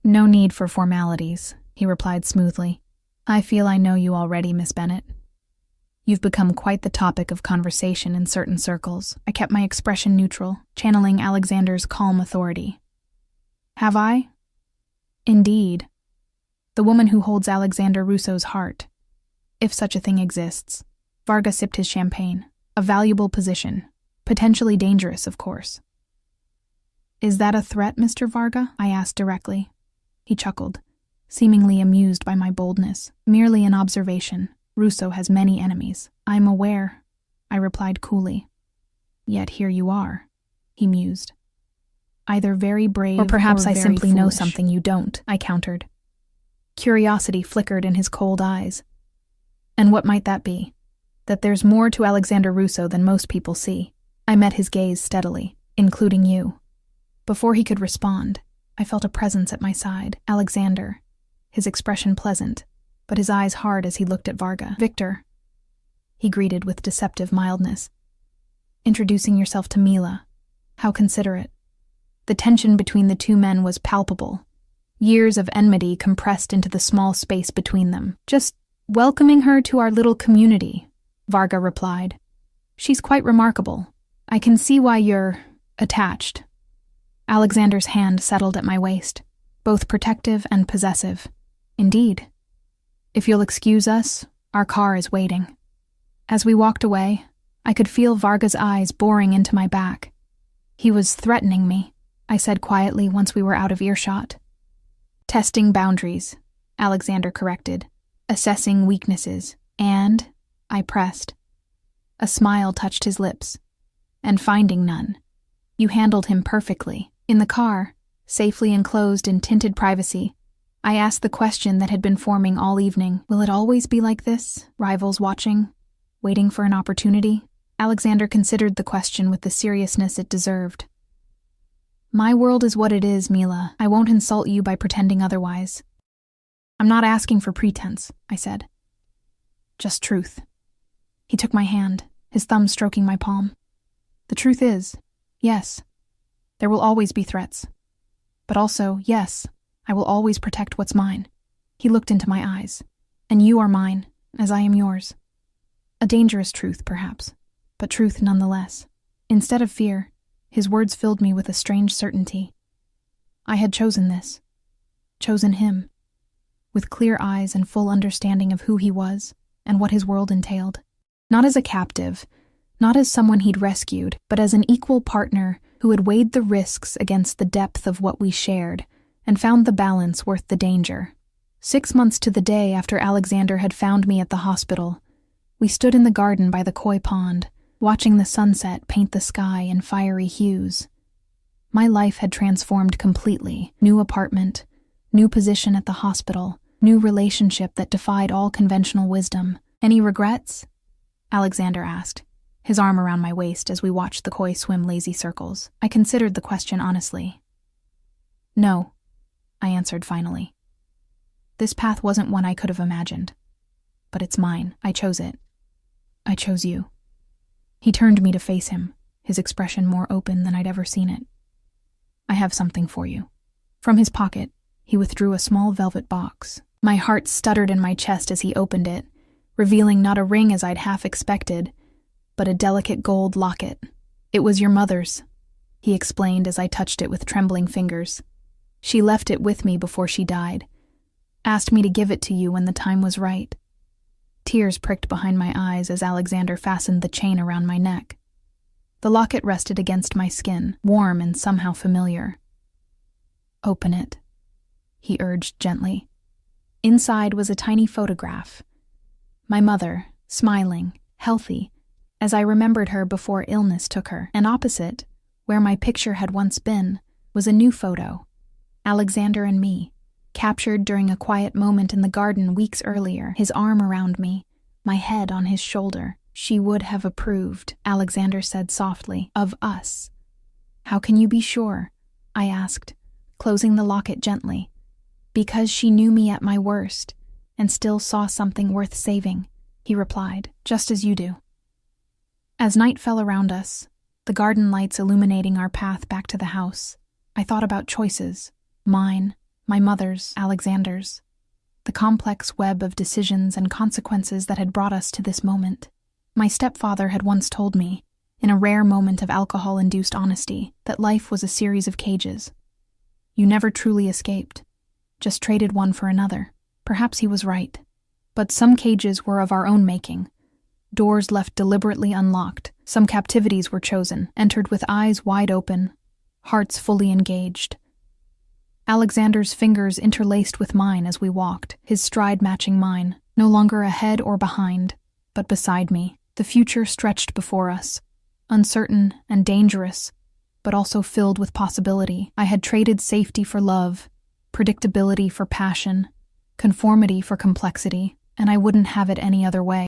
Speaker 1: No need for formalities, he replied smoothly. I feel I know you already, Miss Bennet. You've become quite the topic of conversation in certain circles. I kept my expression neutral, channeling Alexander's calm authority. Have I? Indeed. The woman who holds Alexander Rousseau's heart, if such a thing exists. Varga sipped his champagne. A valuable position. Potentially dangerous, of course. Is that a threat, Mr. Varga? I asked directly. He chuckled, seemingly amused by my boldness. Merely an observation. Rousseau has many enemies. I'm aware, I replied coolly. Yet here you are, he mused. Either very brave or perhaps I simply know something you don't, I countered. Curiosity flickered in his cold eyes. And what might that be? That there's more to Alexander Rousseau than most people see. I met his gaze steadily, including you. Before he could respond, I felt a presence at my side. Alexander, his expression pleasant, but his eyes hard as he looked at Varga. Victor, he greeted with deceptive mildness. Introducing yourself to Mila. How considerate. The tension between the two men was palpable. Years of enmity compressed into the small space between them. Just welcoming her to our little community, Varga replied. She's quite remarkable. I can see why you're attached. Alexander's hand settled at my waist, both protective and possessive. Indeed. If you'll excuse us, our car is waiting. As we walked away, I could feel Varga's eyes boring into my back. He was threatening me, I said quietly once we were out of earshot. Testing boundaries, Alexander corrected. Assessing weaknesses, and, I pressed. A smile touched his lips. And finding none. You handled him perfectly. In the car, safely enclosed in tinted privacy, I asked the question that had been forming all evening. Will it always be like this? Rivals watching? Waiting for an opportunity? Alexander considered the question with the seriousness it deserved. My world is what it is, Mila. I won't insult you by pretending otherwise. I'm not asking for pretense, I said. Just truth. He took my hand, his thumb stroking my palm. The truth is, yes, there will always be threats. But also, yes, I will always protect what's mine. He looked into my eyes. And you are mine, as I am yours. A dangerous truth, perhaps, but truth nonetheless. Instead of fear, his words filled me with a strange certainty. I had chosen this. Chosen him. With clear eyes and full understanding of who he was and what his world entailed. Not as a captive, not as someone he'd rescued, but as an equal partner who had weighed the risks against the depth of what we shared and found the balance worth the danger. 6 months to the day after Alexander had found me at the hospital, we stood in the garden by the koi pond, watching the sunset paint the sky in fiery hues. My life had transformed completely. New apartment, new position at the hospital, new relationship that defied all conventional wisdom. Any regrets? Alexander asked, his arm around my waist as we watched the koi swim lazy circles. I considered the question honestly. No, I answered finally. This path wasn't one I could have imagined. But it's mine. I chose it. I chose you. He turned me to face him, his expression more open than I'd ever seen it. I have something for you. From his pocket, he withdrew a small velvet box. My heart stuttered in my chest as he opened it, revealing not a ring as I'd half expected, but a delicate gold locket. It was your mother's, he explained as I touched it with trembling fingers. She left it with me before she died. Asked me to give it to you when the time was right. Tears pricked behind my eyes as Alexander fastened the chain around my neck. The locket rested against my skin, warm and somehow familiar. Open it, he urged gently. Inside was a tiny photograph. My mother, smiling, healthy, as I remembered her before illness took her. And opposite, where my picture had once been, was a new photo. Alexander and me, captured during a quiet moment in the garden weeks earlier, his arm around me, my head on his shoulder. She would have approved, Alexander said softly, of us. How can you be sure? I asked, closing the locket gently. Because she knew me at my worst, and still saw something worth saving, he replied, just as you do. As night fell around us, the garden lights illuminating our path back to the house, I thought about choices, mine, my mother's, Alexander's. the complex web of decisions and consequences that had brought us to this moment. My stepfather had once told me, in a rare moment of alcohol-induced honesty, that life was a series of cages. You never truly escaped, just traded one for another. Perhaps he was right. But some cages were of our own making. Doors left deliberately unlocked, some captivities were chosen, entered with eyes wide open, hearts fully engaged. Alexander's fingers interlaced with mine as we walked, his stride matching mine, no longer ahead or behind, but beside me. The future stretched before us, uncertain and dangerous, but also filled with possibility. I had traded safety for love, predictability for passion, conformity for complexity, and I wouldn't have it any other way.